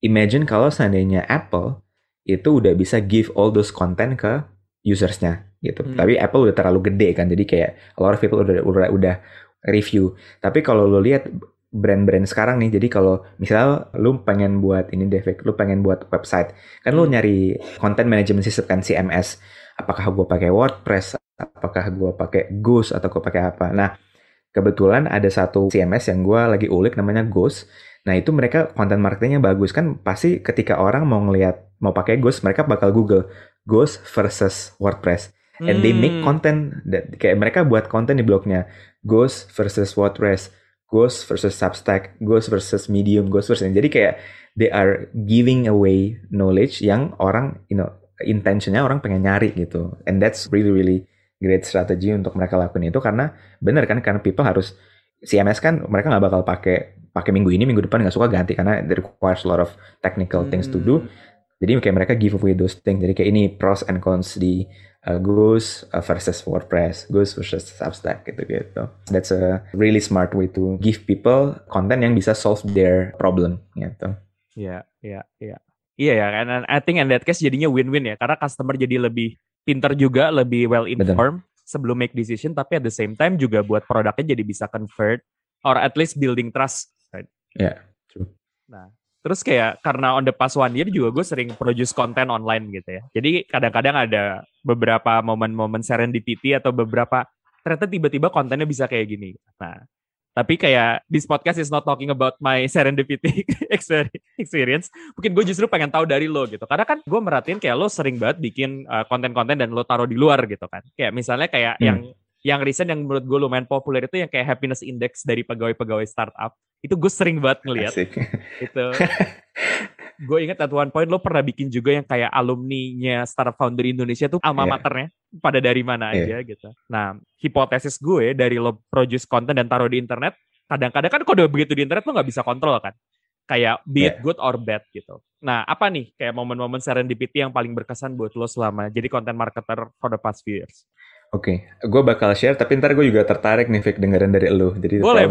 imagine kalau seandainya Apple itu udah bisa give all those content ke usersnya gitu. Tapi Apple udah terlalu gede kan, jadi kayak a lot of people udah review. Tapi kalau lo lihat brand-brand sekarang nih, jadi kalau misalnya lu pengen buat ini deh, lu pengen buat website, kan lu nyari content management system kan, CMS. Apakah gue pakai WordPress, apakah gue pakai Ghost, atau gue pakai apa? Nah, kebetulan ada satu CMS yang gue lagi ulik namanya Ghost. Nah, itu mereka content marketingnya bagus kan, pasti ketika orang mau pakai Ghost, mereka bakal Google Ghost versus WordPress. And they make content kayak mereka buat konten di blognya Ghost versus WordPress, Ghost versus Substack, Ghost versus Medium, Ghost versus jadi kayak they are giving away knowledge yang orang intentionnya orang pengen nyari gitu. And that's really really great strategy untuk mereka lakuin itu karena bener kan karena people harus CMS kan mereka nggak bakal pakai minggu ini minggu depan nggak suka ganti karena it requires a lot of technical things to do. Jadi kayak mereka give away those things. Jadi kayak ini pros and cons di Ghost versus WordPress, Ghost versus Substack gitu. That's a really smart way to give people content yang bisa solve their problem gitu. Iya ya, and I think in that case jadinya win-win ya, karena customer jadi lebih pinter juga, lebih well informed sebelum make decision, tapi at the same time juga buat produknya jadi bisa convert or at least building trust, right? Yeah, true. Nah, terus kayak karena on the past 1 year juga gue sering produce konten online gitu ya. Jadi kadang-kadang ada beberapa momen-momen serendipity atau beberapa ternyata tiba-tiba kontennya bisa kayak gini. Nah, tapi kayak this podcast is not talking about my serendipity experience. Mungkin gue justru pengen tahu dari lo gitu. Karena kan gue merhatiin kayak lo sering banget bikin konten-konten dan lo taruh di luar gitu kan. Kayak misalnya kayak yang recent yang menurut gue lumayan populer itu yang kayak happiness index dari pegawai-pegawai startup. Itu gue sering banget ngeliat. Itu. Gue ingat at one point lo pernah bikin juga yang kayak alumni-nya startup founder Indonesia tuh alma maternya pada dari mana aja gitu. Nah, hipotesis gue dari lo produce konten dan taruh di internet, kadang-kadang kan kalau udah begitu di internet lo nggak bisa kontrol kan. Kayak be it good or bad gitu. Nah, apa nih kayak momen-momen serendipity yang paling berkesan buat lo selama jadi content marketer for the past few years? Oke, gue bakal share, tapi ntar gue juga tertarik nih, Vic, dengerin dari lo. Jadi boleh.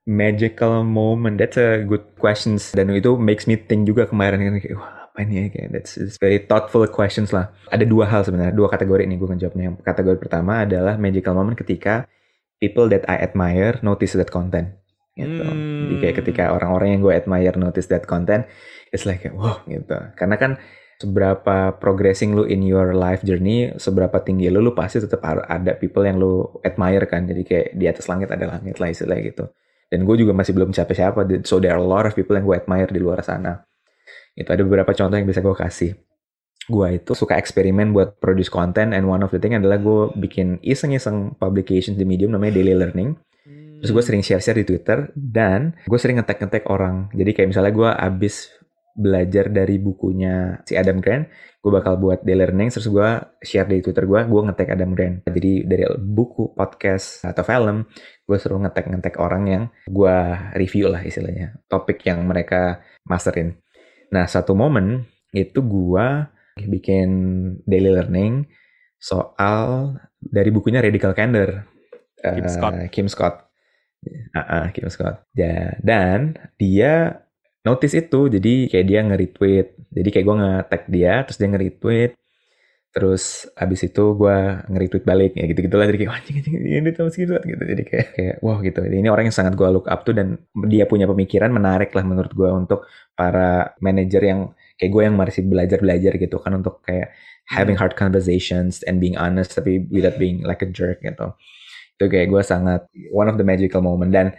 Magical moment, that's a good questions. Dan itu makes me think juga kemarin kan kayak, wah apa ini ya, kayak that's very thoughtful questions lah. Ada 2 hal sebenarnya, 2 kategori nih gue ngejawabnya. Yang kategori pertama adalah magical moment ketika people that I admire notice that content. Gitu. Jadi kayak ketika orang-orang yang gue admire notice that content, it's like, wow gitu. Karena kan seberapa progressing lu in your life journey, seberapa tinggi lu pasti tetap ada people yang lu admire kan. Jadi kayak di atas langit ada langit lah istilahnya gitu. Dan gue juga masih belum capek siapa, so there are a lot of people yang gue admire di luar sana. Itu ada beberapa contoh yang bisa gue kasih. Gue itu suka eksperimen buat produce content, and one of the thing adalah gue bikin iseng-iseng publication di Medium namanya Daily Learning. Terus gue sering share-share di Twitter, dan gue sering nge-tag orang. Jadi kayak misalnya gue abis belajar dari bukunya si Adam Grant, gue bakal buat Daily Learning, terus gue share di Twitter gue nge-tag Adam Grant. Jadi dari buku, podcast, atau film, gue selalu nge-tag orang yang gue review lah istilahnya, topik yang mereka masterin. Nah, satu momen itu gue bikin Daily Learning soal dari bukunya Radical Candor, Kim Scott. Kim Scott. Ya, dan dia notice itu, jadi kayak dia nge-retweet. Jadi kayak gue nge-tag dia, terus dia nge-retweet. Terus abis itu gue nge-retweet balik, ya gitu-gitu lah. Jadi kayak, anjing, ini tuh gitu. Jadi kayak, wow gitu. Ini orang yang sangat gue look up to, dan dia punya pemikiran menarik lah menurut gue untuk para manajer yang kayak gue yang masih belajar gitu kan, untuk kayak having hard conversations and being honest, tapi without being like a jerk gitu. Itu kayak gue sangat one of the magical moment. Dan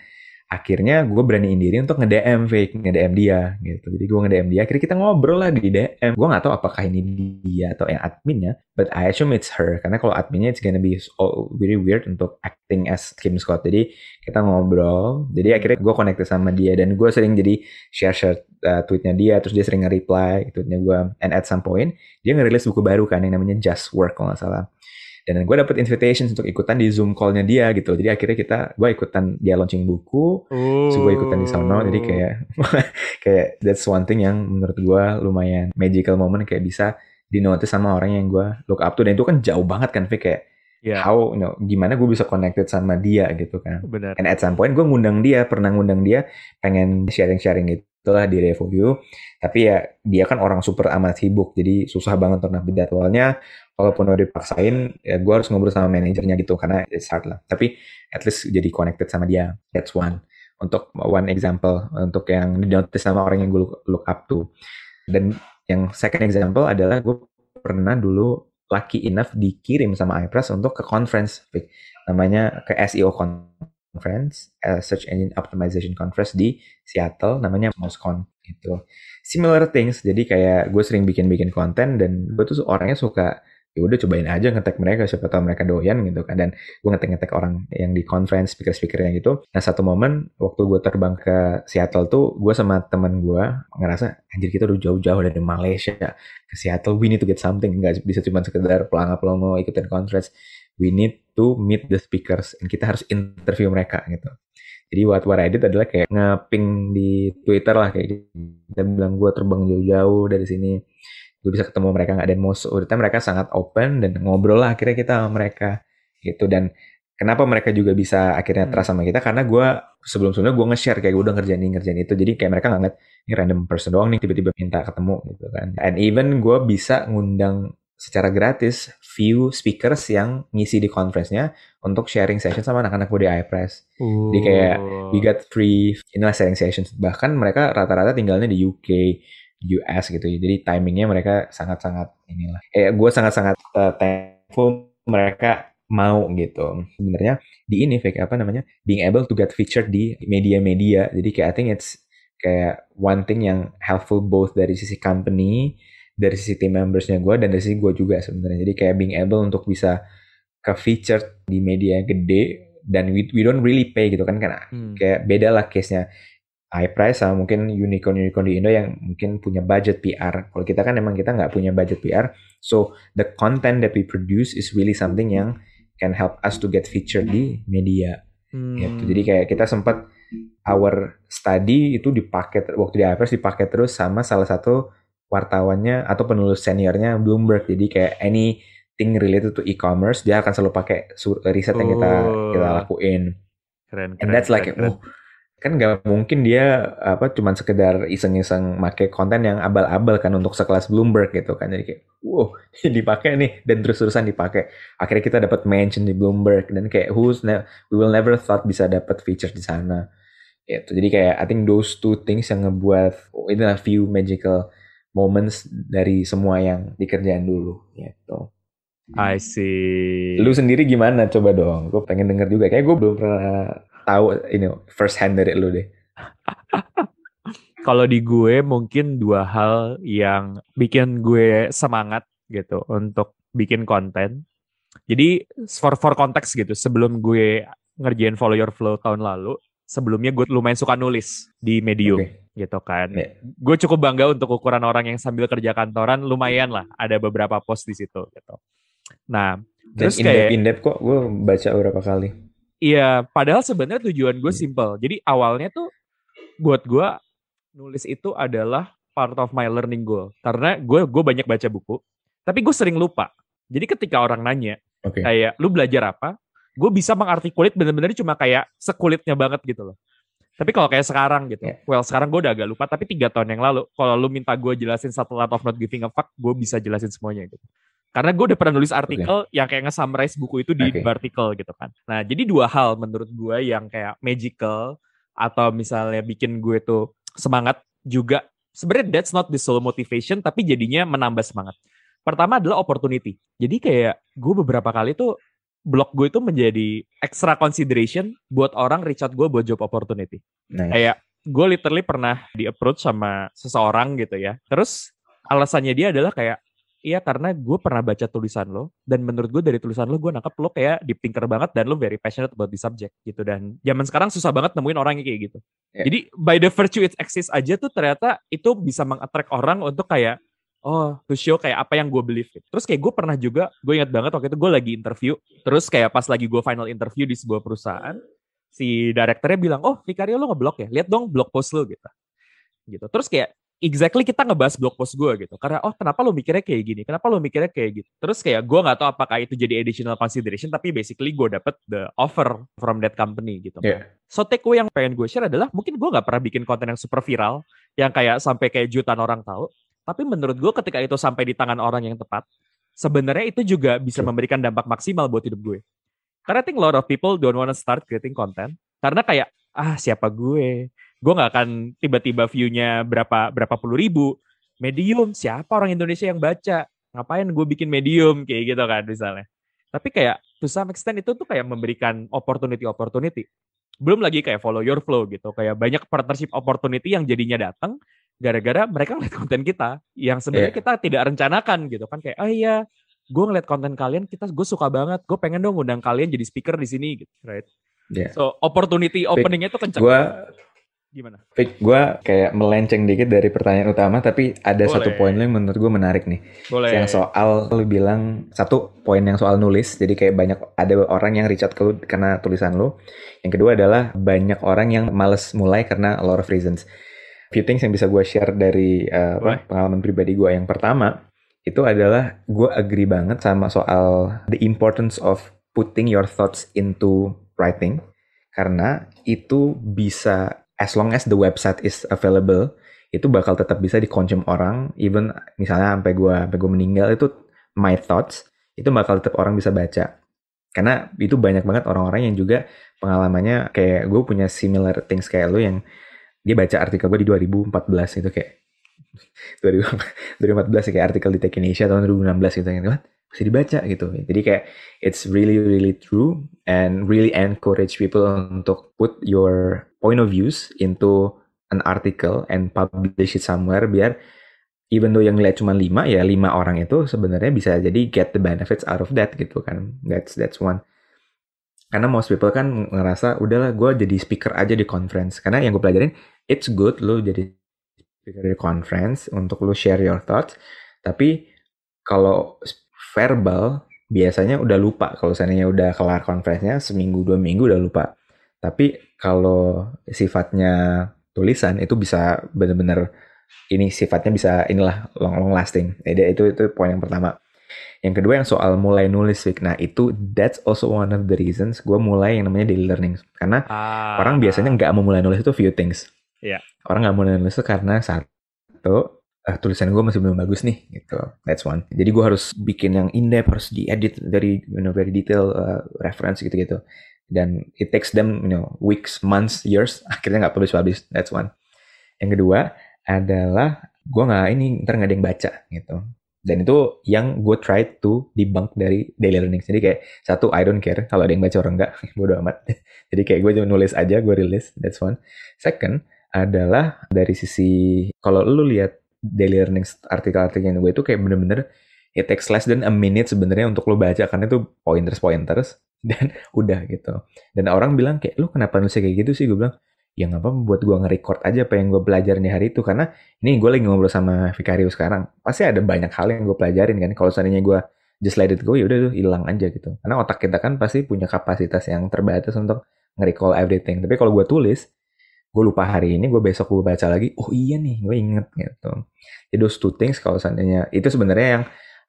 akhirnya gue beraniin diri untuk nge-DM dia gitu. Jadi gue nge-DM dia, akhirnya kita ngobrol lah di DM. Gue gak tahu apakah ini dia atau yang adminnya, but I assume it's her, karena kalau adminnya it's gonna be very weird untuk acting as Kim Scott. Jadi kita ngobrol, jadi akhirnya gue connected sama dia, dan gue sering jadi share tweetnya dia, terus dia sering nge-reply tweetnya gue. And at some point dia ngerilis buku baru kan yang namanya Just Work kalau gak salah. Dan gue dapet invitations untuk ikutan di Zoom call-nya dia gitu. Jadi akhirnya gue ikutan dia launching buku, so gue ikutan di sono. Jadi kayak that's one thing yang menurut gue lumayan magical moment, kayak bisa di-notice sama orang yang gue look up to. Dan itu kan jauh banget kan, kayak how, gimana gue bisa connected sama dia gitu kan. Benar. And at some point gue pernah ngundang dia, pengen sharing-sharing itulah di Revo. Tapi ya dia kan orang super amat sibuk, jadi susah banget untuk nabi jadwalnya. Walaupun udah dipaksain, ya gue harus ngobrol sama manajernya gitu, karena it's hard lah. Tapi at least jadi connected sama dia. That's one example untuk yang di-notice sama orang yang gue look up to. Dan yang second example adalah gue pernah dulu lucky enough dikirim sama iPress untuk ke conference, namanya ke SEO conference, Search Engine Optimization Conference di Seattle, namanya MouseCon. gitu. Similar things, jadi kayak gue sering bikin konten dan gue tuh orangnya suka ya udah cobain aja nge-tag mereka, siapa tahu mereka doyan gitu kan. Dan gue nge-tag orang yang di conference speaker-speakernya gitu. Nah satu momen waktu gue terbang ke Seattle tuh, gue sama temen gue ngerasa anjir kita udah jauh-jauh dari Malaysia ke Seattle, we need to get something, nggak bisa cuma sekedar pelongo-pelongo ikutin conference, we need to meet the speakers, and kita harus interview mereka gitu. Jadi what I did adalah kayak nge-ping di Twitter lah, kayak gitu. Kita bilang gue terbang jauh-jauh dari sini, gue bisa ketemu mereka nggak, dan most of the time mereka sangat open dan ngobrol lah akhirnya kita sama mereka gitu. Dan kenapa mereka juga bisa akhirnya trust sama kita, karena gue sebelum-sebelumnya gue nge-share kayak gue udah ngerjain itu, jadi kayak mereka nggak ngeliat ini random person doang nih tiba-tiba minta ketemu gitu kan. And even gue bisa ngundang secara gratis few speakers yang ngisi di conference-nya untuk sharing session sama anak-anak gue di iPress. Jadi kayak we got free inilah sharing sessions. Bahkan mereka rata-rata tinggalnya di UK, US gitu ya. Jadi timingnya mereka sangat-sangat inilah. Gue sangat-sangat thankful mereka mau gitu. Sebenarnya di ini apa namanya, being able to get featured di media-media. Jadi kayak I think it's kayak one thing yang helpful both dari sisi company, dari sisi team membersnya gue, dan dari sisi gue juga sebenarnya. Jadi kayak being able untuk bisa ke featured di media gede, dan we don't really pay gitu kan, karena kayak beda lah case-nya iPrize sama mungkin unicorn di Indo yang mungkin punya budget PR. Kalau kita kan emang kita nggak punya budget PR, so the content that we produce is really something yang can help us to get featured di media. Gitu. Jadi kayak kita sempat our study itu dipakai waktu di iPrize, dipakai terus sama salah satu wartawannya atau penulis seniornya Bloomberg. Jadi kayak anything related to e-commerce dia akan selalu pakai riset yang kita lakuin. Keren. And that's like keren. Kan nggak mungkin dia cuman sekedar iseng-iseng make konten yang abal-abal kan untuk sekelas Bloomberg gitu kan. Jadi kayak wow dipakai nih, dan terus-terusan dipakai. Akhirnya kita dapat mention di Bloomberg, dan kayak we will never thought bisa dapat feature di sana. Gitu. Jadi kayak I think those two things yang ngebuat ini a few magical moments dari semua yang dikerjain dulu gitu. I see. Lu sendiri gimana? Coba dong, gue pengen denger juga. Kayak gue belum pernah tahu ini first hand dari lu deh. Kalau di gue mungkin dua hal yang bikin gue semangat gitu untuk bikin konten. Jadi for konteks gitu, sebelum gue ngerjain Follow Your Flow tahun lalu, sebelumnya gue lumayan suka nulis di Medium gitu kan. Gue cukup bangga untuk ukuran orang yang sambil kerja kantoran, lumayan lah ada beberapa post di situ gitu. Nah, terus kayak in-depth kok, gue baca beberapa kali. Iya, padahal sebenarnya tujuan gue simple. Jadi awalnya tuh buat gue nulis itu adalah part of my learning goal. Karena gue banyak baca buku, tapi gue sering lupa. Jadi ketika orang nanya, kayak lu belajar apa? Gue bisa mengartikulit bener-bener cuma kayak sekulitnya banget gitu loh. Tapi kalau kayak sekarang gitu, sekarang gue udah agak lupa, tapi 3 tahun yang lalu, kalau lu minta gue jelasin satu art of not giving a fuck, gue bisa jelasin semuanya gitu. Karena gue udah pernah nulis artikel yang kayak nge-summarize buku itu di artikel gitu kan. Nah, jadi 2 hal menurut gue yang kayak magical atau misalnya bikin gue tuh semangat juga. Sebenarnya that's not the sole motivation, tapi jadinya menambah semangat. Pertama adalah opportunity. Jadi kayak gue beberapa kali tuh blog gue itu menjadi extra consideration buat orang reach out gue buat job opportunity. Kayak gue literally pernah di-approach sama seseorang gitu ya. Terus alasannya dia adalah kayak, iya karena gue pernah baca tulisan lo, dan menurut gue dari tulisan lo gue nangkep lo kayak deep thinker banget dan lo very passionate about the subject gitu. Dan zaman sekarang susah banget nemuin orang yang kayak gitu. Jadi by the virtue it exists aja tuh ternyata itu bisa meng-attract orang untuk kayak to show kayak apa yang gue believe gitu. Terus kayak gue pernah juga, gue ingat banget waktu itu gue lagi interview, terus kayak pas lagi gue final interview di sebuah perusahaan, si direkturnya bilang, Vicario lo ngeblog ya, lihat dong blog post lo gitu. Terus kayak exactly kita ngebahas blog post gue gitu. Karena kenapa lo mikirnya kayak gini? Kenapa lo mikirnya kayak gitu? Terus kayak gue nggak tahu apakah itu jadi additional consideration, tapi basically gue dapet the offer from that company gitu. So takeaway yang pengen gue share adalah mungkin gue nggak pernah bikin konten yang super viral, yang kayak sampai kayak jutaan orang tahu. Tapi menurut gue ketika itu sampai di tangan orang yang tepat, sebenarnya itu juga bisa memberikan dampak maksimal buat hidup gue. Karena I think a lot of people don't want to start creating content karena kayak siapa gue nggak akan tiba-tiba view-nya berapa puluh ribu. Medium, siapa orang Indonesia yang baca? Ngapain gue bikin Medium kayak gitu kan misalnya. Tapi kayak to some extent itu tuh kayak memberikan opportunity. Belum lagi kayak Follow Your Flow gitu, kayak banyak partnership opportunity yang jadinya datang gara-gara mereka ngeliat konten kita yang sebenarnya Iya. kita tidak rencanakan gitu kan, kayak oh iya gue ngeliat konten kalian, gue suka banget, gue pengen dong undang kalian jadi speaker di sini gitu, right? Iya. So opportunity openingnya tuh kencang. Gue Gimana? kayak melenceng dikit dari pertanyaan utama, tapi ada satu poin yang menurut gue menarik nih. Boleh. Yang soal lu bilang, satu poin yang soal nulis, jadi kayak banyak ada orang yang reach out ke lu karena tulisan lu. Yang kedua adalah banyak orang yang males mulai karena a lot of reasons. Few things yang bisa gue share dari pengalaman pribadi gue. Yang pertama itu adalah gue agree banget sama soal the importance of putting your thoughts into writing, karena itu bisa, as long as the website is available, itu bakal tetap bisa di-consume orang. Even misalnya sampai gue meninggal, itu my thoughts itu bakal tetap orang bisa baca. Karena itu banyak banget orang-orang yang juga pengalamannya kayak gue punya similar things kayak lo, yang dia baca artikel gue di 2014 itu kayak 2014 kayak artikel di Tech Indonesia tahun 2016 gitu kan, bisa dibaca gitu. Jadi kayak it's really really true and really encourage people untuk put your point of views into an article and publish it somewhere, biar even though yang lihat cuma 5 orang itu sebenarnya bisa jadi get the benefits out of that gitu kan. That's one. Karena most people kan ngerasa udahlah gue jadi speaker aja di conference, karena yang gue pelajarin it's good lo jadi speaker di conference untuk lo share your thoughts, tapi kalau verbal biasanya udah lupa. Kalau seandainya udah kelar conference-nya seminggu 2 minggu udah lupa. Tapi kalau sifatnya tulisan itu bisa benar-benar, ini sifatnya bisa inilah long lasting. Jadi itu poin yang pertama. Yang kedua yang soal mulai nulis, nah itu that's also one of the reasons gue mulai yang namanya daily learning. Karena orang biasanya nggak mau mulai nulis itu few things. Yeah. Orang nggak mau mulai nulis itu karena satu, tulisan gue masih belum bagus nih gitu. That's one. Jadi gue harus bikin yang in-depth, harus diedit dari very detail reference gitu-gitu. Dan it takes them weeks, months, years, akhirnya nggak publish. That's one. Yang kedua adalah gue ntar nggak ada yang baca gitu. Dan itu yang gue try to debunk dari daily learning. Jadi kayak satu, I don't care kalau ada yang baca orang enggak, bodo amat. Jadi kayak gue cuma nulis aja, gue rilis, that's one. Second adalah dari sisi, kalau lu lihat daily learning artikel-artikelnya gue itu kayak bener-bener it takes less than a minute sebenarnya untuk lu baca, karena itu pointers dan udah gitu. Dan orang bilang kayak, lu kenapa nulisnya kayak gitu sih? Gue bilang, ya nggak apa-apa, buat gue nge-record aja apa yang gue pelajarin di hari itu. Karena ini gue lagi ngobrol sama Vicario sekarang, pasti ada banyak hal yang gue pelajarin kan. Kalau seandainya gue just let it go, ya udah tuh hilang aja gitu. Karena otak kita kan pasti punya kapasitas yang terbatas untuk nge-recall everything. Tapi kalau gue tulis, gue lupa hari ini, gue besok gue baca lagi, oh iya nih, gue inget gitu. Jadi those two things, kalau seandainya itu sebenarnya yang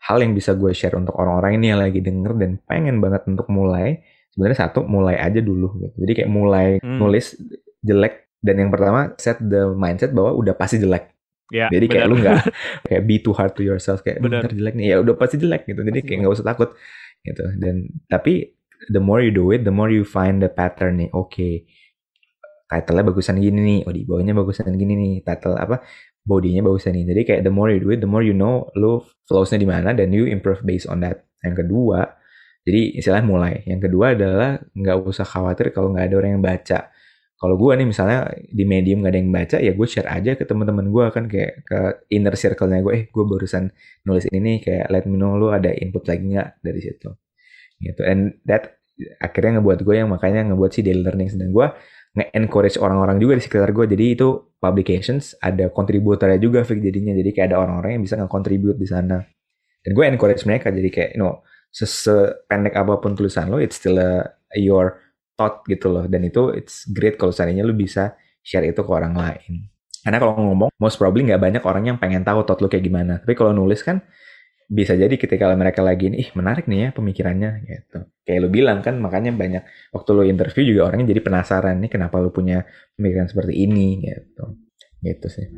hal yang bisa gue share untuk orang-orang ini yang lagi denger dan pengen banget untuk mulai. Sebenarnya satu, mulai aja dulu gitu. Jadi kayak mulai nulis jelek, dan yang pertama set the mindset bahwa udah pasti jelek. Ya, jadi kayak lu nggak kayak be too hard to yourself, kayak ntar jelek nih, ya udah pasti jelek gitu. Jadi kayak nggak usah takut gitu. Dan tapi the more you do it, the more you find the pattern nih. Oke, title-nya bagusan gini nih, oh di bawahnya bagusan gini nih, title body-nya bagusan nih. Jadi kayak the more you do it, the more you know lu flows-nya di mana, dan you improve based on that. Yang kedua, jadi istilahnya mulai. Yang kedua adalah nggak usah khawatir kalau nggak ada orang yang baca. Kalau gue nih misalnya di Medium gak ada yang baca, ya gue share aja ke teman-teman gue kan, kayak ke inner circle-nya gue, gue barusan nulis ini nih, kayak let me know lu ada input lagi nggak dari situ gitu. And that akhirnya ngebuat gue yang makanya ngebuat si daily learning. Dan gue nge-encourage orang-orang juga di sekitar gue. Jadi itu publications ada kontributornya juga, Fik, jadinya. Jadi kayak ada orang-orang yang bisa nge-contribute di sana. Dan gue encourage mereka, jadi kayak sependek apapun tulisan lo, it's still your thought gitu loh. Dan itu it's great kalau seandainya lu bisa share itu ke orang lain. Karena kalau ngomong, most probably gak banyak orang yang pengen tahu thought lu kayak gimana. Tapi kalau nulis kan bisa jadi ketika mereka lagi nih, menarik nih ya pemikirannya gitu. Kayak lu bilang kan, makanya banyak waktu lu interview juga orangnya jadi penasaran nih, kenapa lu punya pemikiran seperti ini gitu. Gitu sih.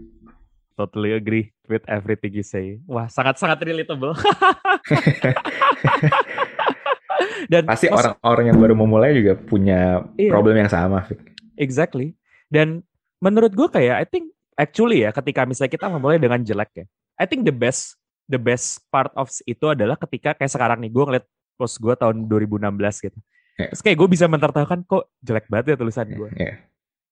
Totally agree with everything you say. Wah, sangat-sangat relatable. Dan pasti orang-orang yang baru memulai juga punya problem yang sama. Exactly. Dan menurut gue kayak, I think actually ya, ketika misalnya kita memulai dengan jelek ya, I think the best part of itu adalah ketika kayak sekarang nih, gue ngeliat post gue tahun 2016 gitu. Terus kayak gue bisa mentertawakan, kok jelek banget ya tulisan gue.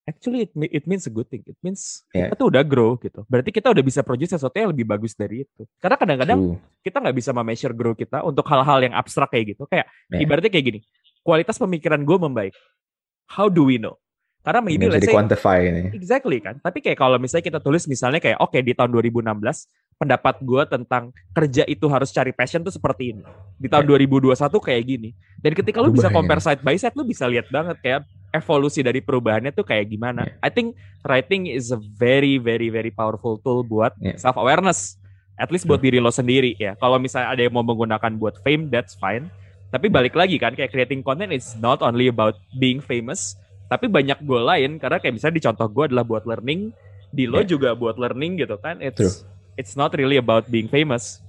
actually it means a good thing. It means Ya, kita tuh udah grow gitu. Berarti kita udah bisa produce sesuatu yang lebih bagus dari itu. Karena kadang-kadang true. kita nggak bisa measure grow kita untuk hal-hal yang abstrak kayak gitu. Kayak Ya, ibaratnya kayak gini. Kualitas pemikiran gue membaik. How do we know? Karena maybe nggak bisa let's say di-quantify ini. exactly kan. Tapi kayak kalau misalnya kita tulis misalnya kayak oke, di tahun 2016 pendapat gue tentang kerja itu harus cari passion tuh seperti ini. Di tahun 2021 kayak gini. Dan ketika lu bisa Berubah compare ini. side by side, lu bisa lihat banget kayak evolusi dari perubahannya tuh kayak gimana. Yeah. I think writing is a very very very powerful tool buat self awareness. At least buat diri lo sendiri ya. Kalau misalnya ada yang mau menggunakan buat fame, that's fine. Tapi balik lagi kan, kayak creating content is not only about being famous, tapi banyak goal lain. Karena kayak misalnya di contoh gue adalah buat learning, di lo juga buat learning gitu kan. It's not really about being famous.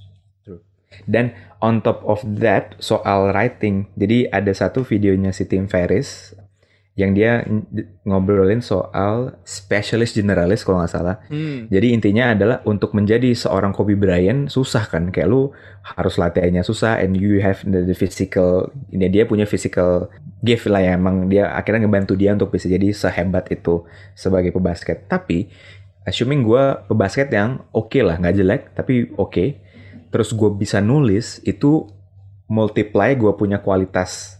True. Dan on top of that, soal writing, jadi ada satu videonya si Tim Ferriss yang dia ngobrolin soal specialist generalis kalau nggak salah. Jadi intinya adalah untuk menjadi seorang Kobe Bryant susah kan, kayak lu harus latihannya susah, and you have the physical, ini dia punya physical gift lah ya, emang dia akhirnya ngebantu dia untuk bisa jadi sehebat itu sebagai pebasket. Tapi assuming gue pebasket yang oke lah, nggak jelek tapi oke, terus gue bisa nulis, itu multiply gue punya kualitas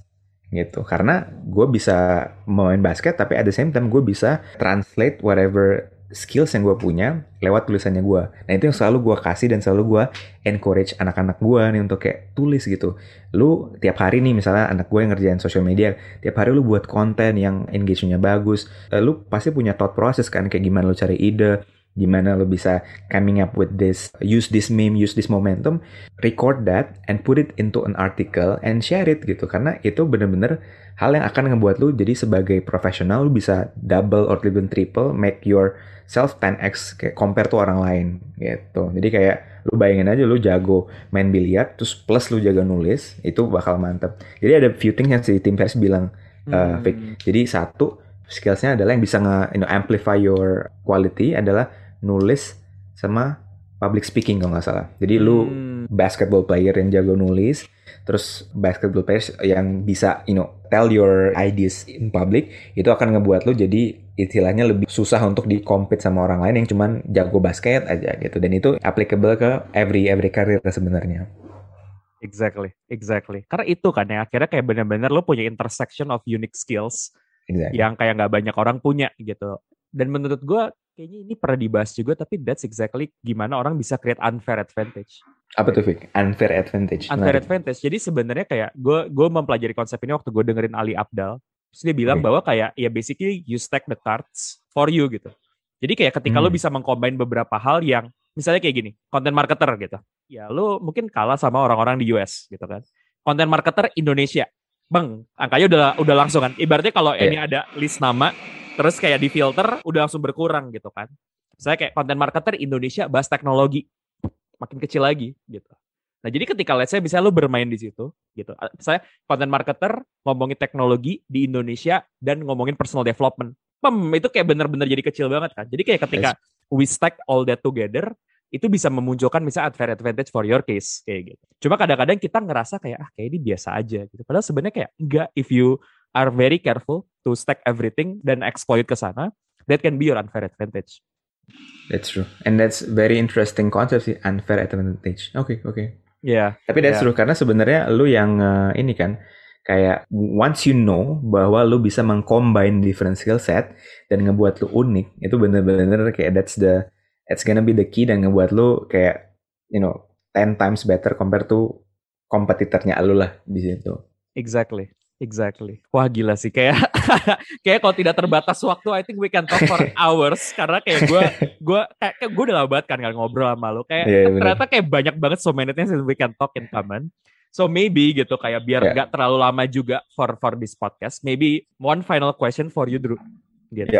gitu, karena gue bisa main basket tapi at the same time gue bisa translate whatever skills yang gue punya lewat tulisannya gue. Nah itu yang selalu gue kasih dan selalu gue encourage anak-anak gue nih untuk kayak tulis gitu. Lu tiap hari nih misalnya anak gue yang ngerjain social media, tiap hari lu buat konten yang engagement-nya bagus, lu pasti punya thought process kan, kayak gimana lu cari ide, gimana lo bisa coming up with this, use this meme, use this momentum, record that and put it into an article and share it gitu. Karena itu bener-bener hal yang akan ngebuat lo jadi sebagai profesional, lo bisa double or even triple, make yourself 10x kayak compare to orang lain gitu. Jadi kayak lo bayangin aja lo jago main biliar, terus plus lo jago nulis, itu bakal mantep. Jadi ada few things yang si Tim Ferriss bilang, Vic. Jadi satu, skillsnya adalah yang bisa amplify your quality adalah nulis sama public speaking kalau nggak salah. Jadi lu basketball player yang jago nulis, terus basketball players yang bisa tell your ideas in public, itu akan ngebuat lu jadi istilahnya lebih susah untuk di-compete sama orang lain yang cuman jago basket aja gitu. Dan itu applicable ke every career sebenarnya. Exactly. Karena itu kan yang akhirnya kayak benar-benar lo punya intersection of unique skills yang kayak nggak banyak orang punya gitu. Dan menurut gue kayaknya ini pernah dibahas juga, tapi that's exactly gimana orang bisa create unfair advantage. Apa tuh, Vic? Unfair advantage. Unfair advantage. Jadi sebenarnya kayak gue mempelajari konsep ini waktu gue dengerin Ali Abdal. Terus dia bilang bahwa kayak ya basically you stack the cards for you gitu. Jadi kayak ketika lo bisa mengcombine beberapa hal yang misalnya kayak gini, content marketer gitu. Ya lo mungkin kalah sama orang-orang di US gitu kan. Content marketer Indonesia. Bang, angkanya udah langsung kan. Ibaratnya kalau ini ada list nama, terus kayak di filter udah langsung berkurang gitu kan. Saya kayak content marketer Indonesia bahas teknologi, makin kecil lagi gitu. Nah jadi ketika let's say bisa lu bermain di situ gitu. Saya content marketer ngomongin teknologi di Indonesia dan ngomongin personal development. Itu kayak bener-bener jadi kecil banget kan. Jadi kayak ketika we stack all that together, itu bisa memunculkan misalnya unfair advantage for your case kayak gitu. Cuma kadang-kadang kita ngerasa kayak kayak ini biasa aja gitu. Padahal sebenarnya kayak enggak, if you are very careful to stack everything dan exploit ke sana, that can be your unfair advantage. That's true. And that's very interesting concept sih, unfair advantage. Oke. Yeah. Tapi that's true, karena sebenarnya lu yang ini kan, kayak once you know bahwa lu bisa mengcombine different skill set dan ngebuat lu unik, itu bener-bener kayak it's gonna be the key dan ngebuat lu kayak 10 times better compared to kompetitornya lu lah di situ. Exactly. Wah gila sih, kayak kalau tidak terbatas waktu, I think we can talk for hours. Karena kayak gue udah lama banget kan ngobrol sama lo. Kayak ternyata kayak banyak banget so many things we can talk in common. So maybe gitu kayak biar nggak terlalu lama juga for this podcast. Maybe one final question for you, Drew. Gitu.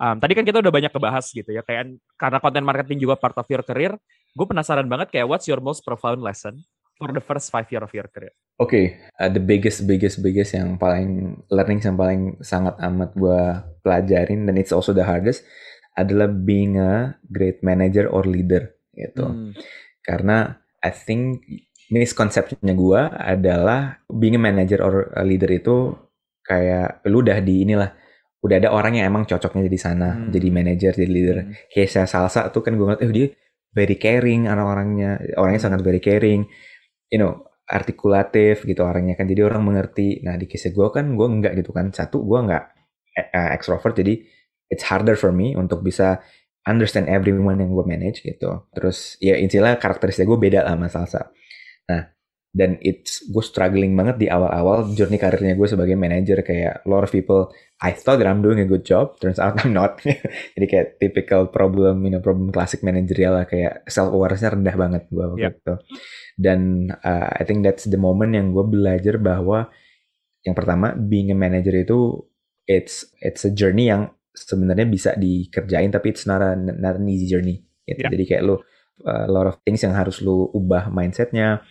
Tadi kan kita udah banyak kebahas gitu ya, kayak karena content marketing juga part of your career. Gue penasaran banget kayak what's your most profound lesson for the first 5 years of your career? The biggest yang paling learning yang paling sangat amat gue pelajarin, dan it's also the hardest, adalah being a great manager or leader gitu. Karena I think miskonsepsinya gue adalah being a manager or a leader itu kayak lu udah di inilah, udah ada orang yang emang cocoknya jadi sana, jadi manager, jadi leader. Kayak saya Salsa tuh kan gue ngeliat, dia very caring, orangnya sangat very caring, artikulatif gitu orangnya kan, jadi orang mengerti. Nah di case gue kan gue enggak gitu kan, satu gue enggak extrovert, jadi it's harder for me untuk bisa understand everyone yang gue manage gitu. Terus ya intinya karakteristik gue beda lah sama Salsa. Nah dan gue struggling banget di awal-awal journey karirnya gue sebagai manager. Kayak a lot of people, I thought that I'm doing a good job, turns out I'm not. Jadi kayak typical problem classic managerial lah, kayak self awareness-nya rendah banget gue gitu. Dan I think that's the moment yang gue belajar bahwa yang pertama, being a manager itu it's a journey yang sebenarnya bisa dikerjain, tapi it's not an easy journey gitu. Jadi kayak a lot of things yang harus lu ubah mindsetnya,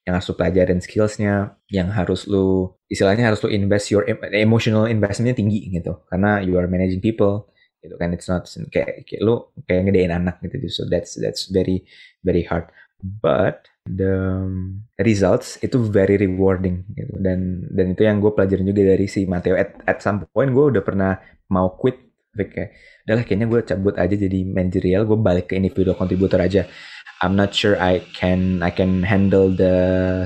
yang harus lu pelajarin skillsnya, yang harus lu istilahnya harus lu invest your emotional investmentnya tinggi gitu, karena you are managing people gitu kan. It's not kayak lu kayak ngedein anak gitu. So that's very very hard, but the results itu very rewarding gitu. Dan itu yang gue pelajarin juga dari si Matteo. At some point gue udah pernah mau quit, kayak udahlah kayaknya gue cabut aja jadi managerial, gue balik ke individual contributor aja. I'm not sure I can handle the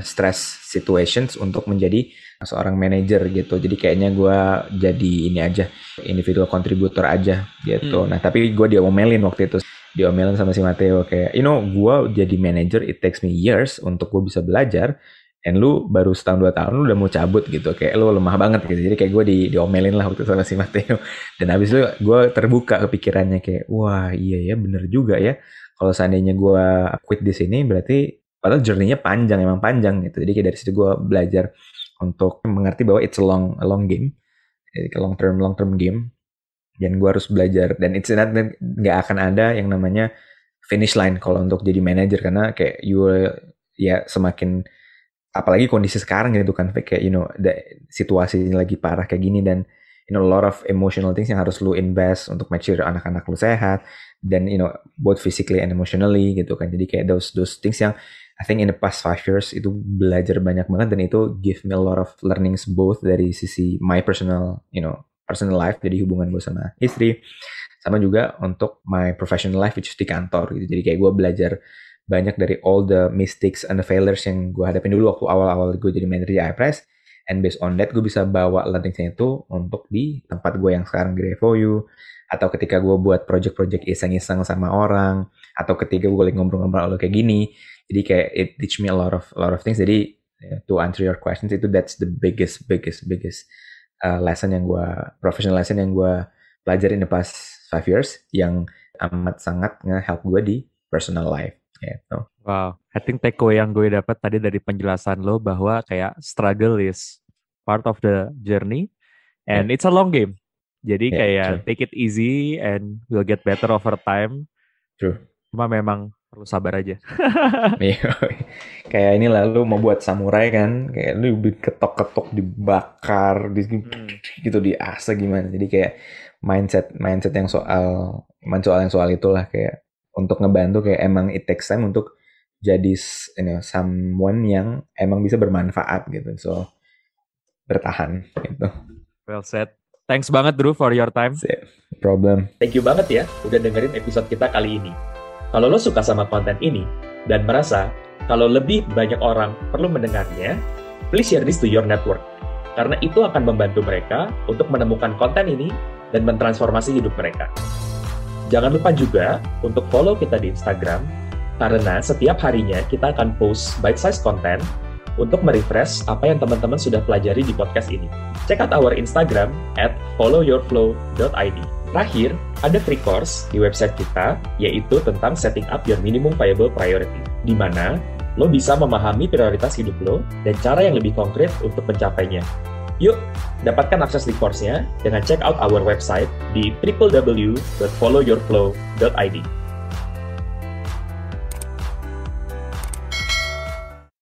stress situations untuk menjadi seorang manager gitu. Jadi kayaknya gue jadi ini aja, individual contributor aja gitu. Nah tapi gue diomelin waktu itu, diomelin sama si Matteo kayak, gue jadi manager it takes me years untuk gue bisa belajar, and lu baru setahun 2 tahun lu udah mau cabut gitu, kayak lu lemah banget gitu. Jadi kayak gue diomelin lah waktu itu sama si Matteo. Dan abis itu gue terbuka kepikirannya kayak, wah iya ya bener juga ya. Kalau seandainya gue quit di sini, berarti padahal journey-nya emang panjang gitu. Jadi kayak dari situ gue belajar untuk mengerti bahwa it's a long game, jadi long term game. Dan gue harus belajar, dan it's not, nggak akan ada yang namanya finish line kalau untuk jadi manager, karena kayak ya semakin, apalagi kondisi sekarang gitu kan, kayak situasinya lagi parah kayak gini, dan a lot of emotional things yang harus lu invest untuk make sure anak-anak lu sehat, dan both physically and emotionally gitu kan. Jadi kayak those things yang I think in the past 5 years itu belajar banyak banget, dan itu give me a lot of learnings both dari sisi my personal life, jadi hubungan gue sama istri, sama juga untuk my professional life which is di kantor gitu. Jadi kayak gue belajar banyak dari all the mistakes and the failures yang gue hadapin dulu waktu awal-awal gue jadi manager di iPress, and based on that gue bisa bawa learningsnya itu untuk di tempat gue yang sekarang di Revoyu, atau ketika gue buat project-project iseng-iseng sama orang, atau ketika gue lagi ngobrol-ngobrol kayak gini. Jadi kayak it teach me a lot of things. Jadi to answer your questions, that's the biggest lesson yang gue, professional lesson yang gue pelajarin the past 5 years, yang amat sangat nge-help gue di personal life gitu. Wow, I think takeaway yang gue dapat tadi dari penjelasan lo bahwa kayak struggle is part of the journey and it's a long game. Jadi kayak take it easy and we'll get better over time. True. Cuma memang perlu sabar aja. Kayak ini lah, lu mau buat samurai kan, kayak lu ketok-ketok, dibakar, gitu diasah gimana. Jadi kayak mindset yang soal itulah, kayak untuk ngebantu, kayak emang it takes time untuk jadi someone yang emang bisa bermanfaat gitu. So bertahan gitu. Well said. Thanks banget Drew for your time. Problem. Thank you banget ya udah dengerin episode kita kali ini. Kalau lo suka sama konten ini dan merasa kalau lebih banyak orang perlu mendengarnya, please share this to your network. Karena itu akan membantu mereka untuk menemukan konten ini dan mentransformasi hidup mereka. Jangan lupa juga untuk follow kita di Instagram, karena setiap harinya kita akan post bite-sized content untuk merefresh apa yang teman-teman sudah pelajari di podcast ini. Check out our Instagram @followyourflow.id. Terakhir, ada free course di website kita, yaitu tentang setting up your minimum viable priority, di mana lo bisa memahami prioritas hidup lo dan cara yang lebih konkret untuk mencapainya. Yuk, dapatkan akses di course-nya dengan check out our website di www.followyourflow.id.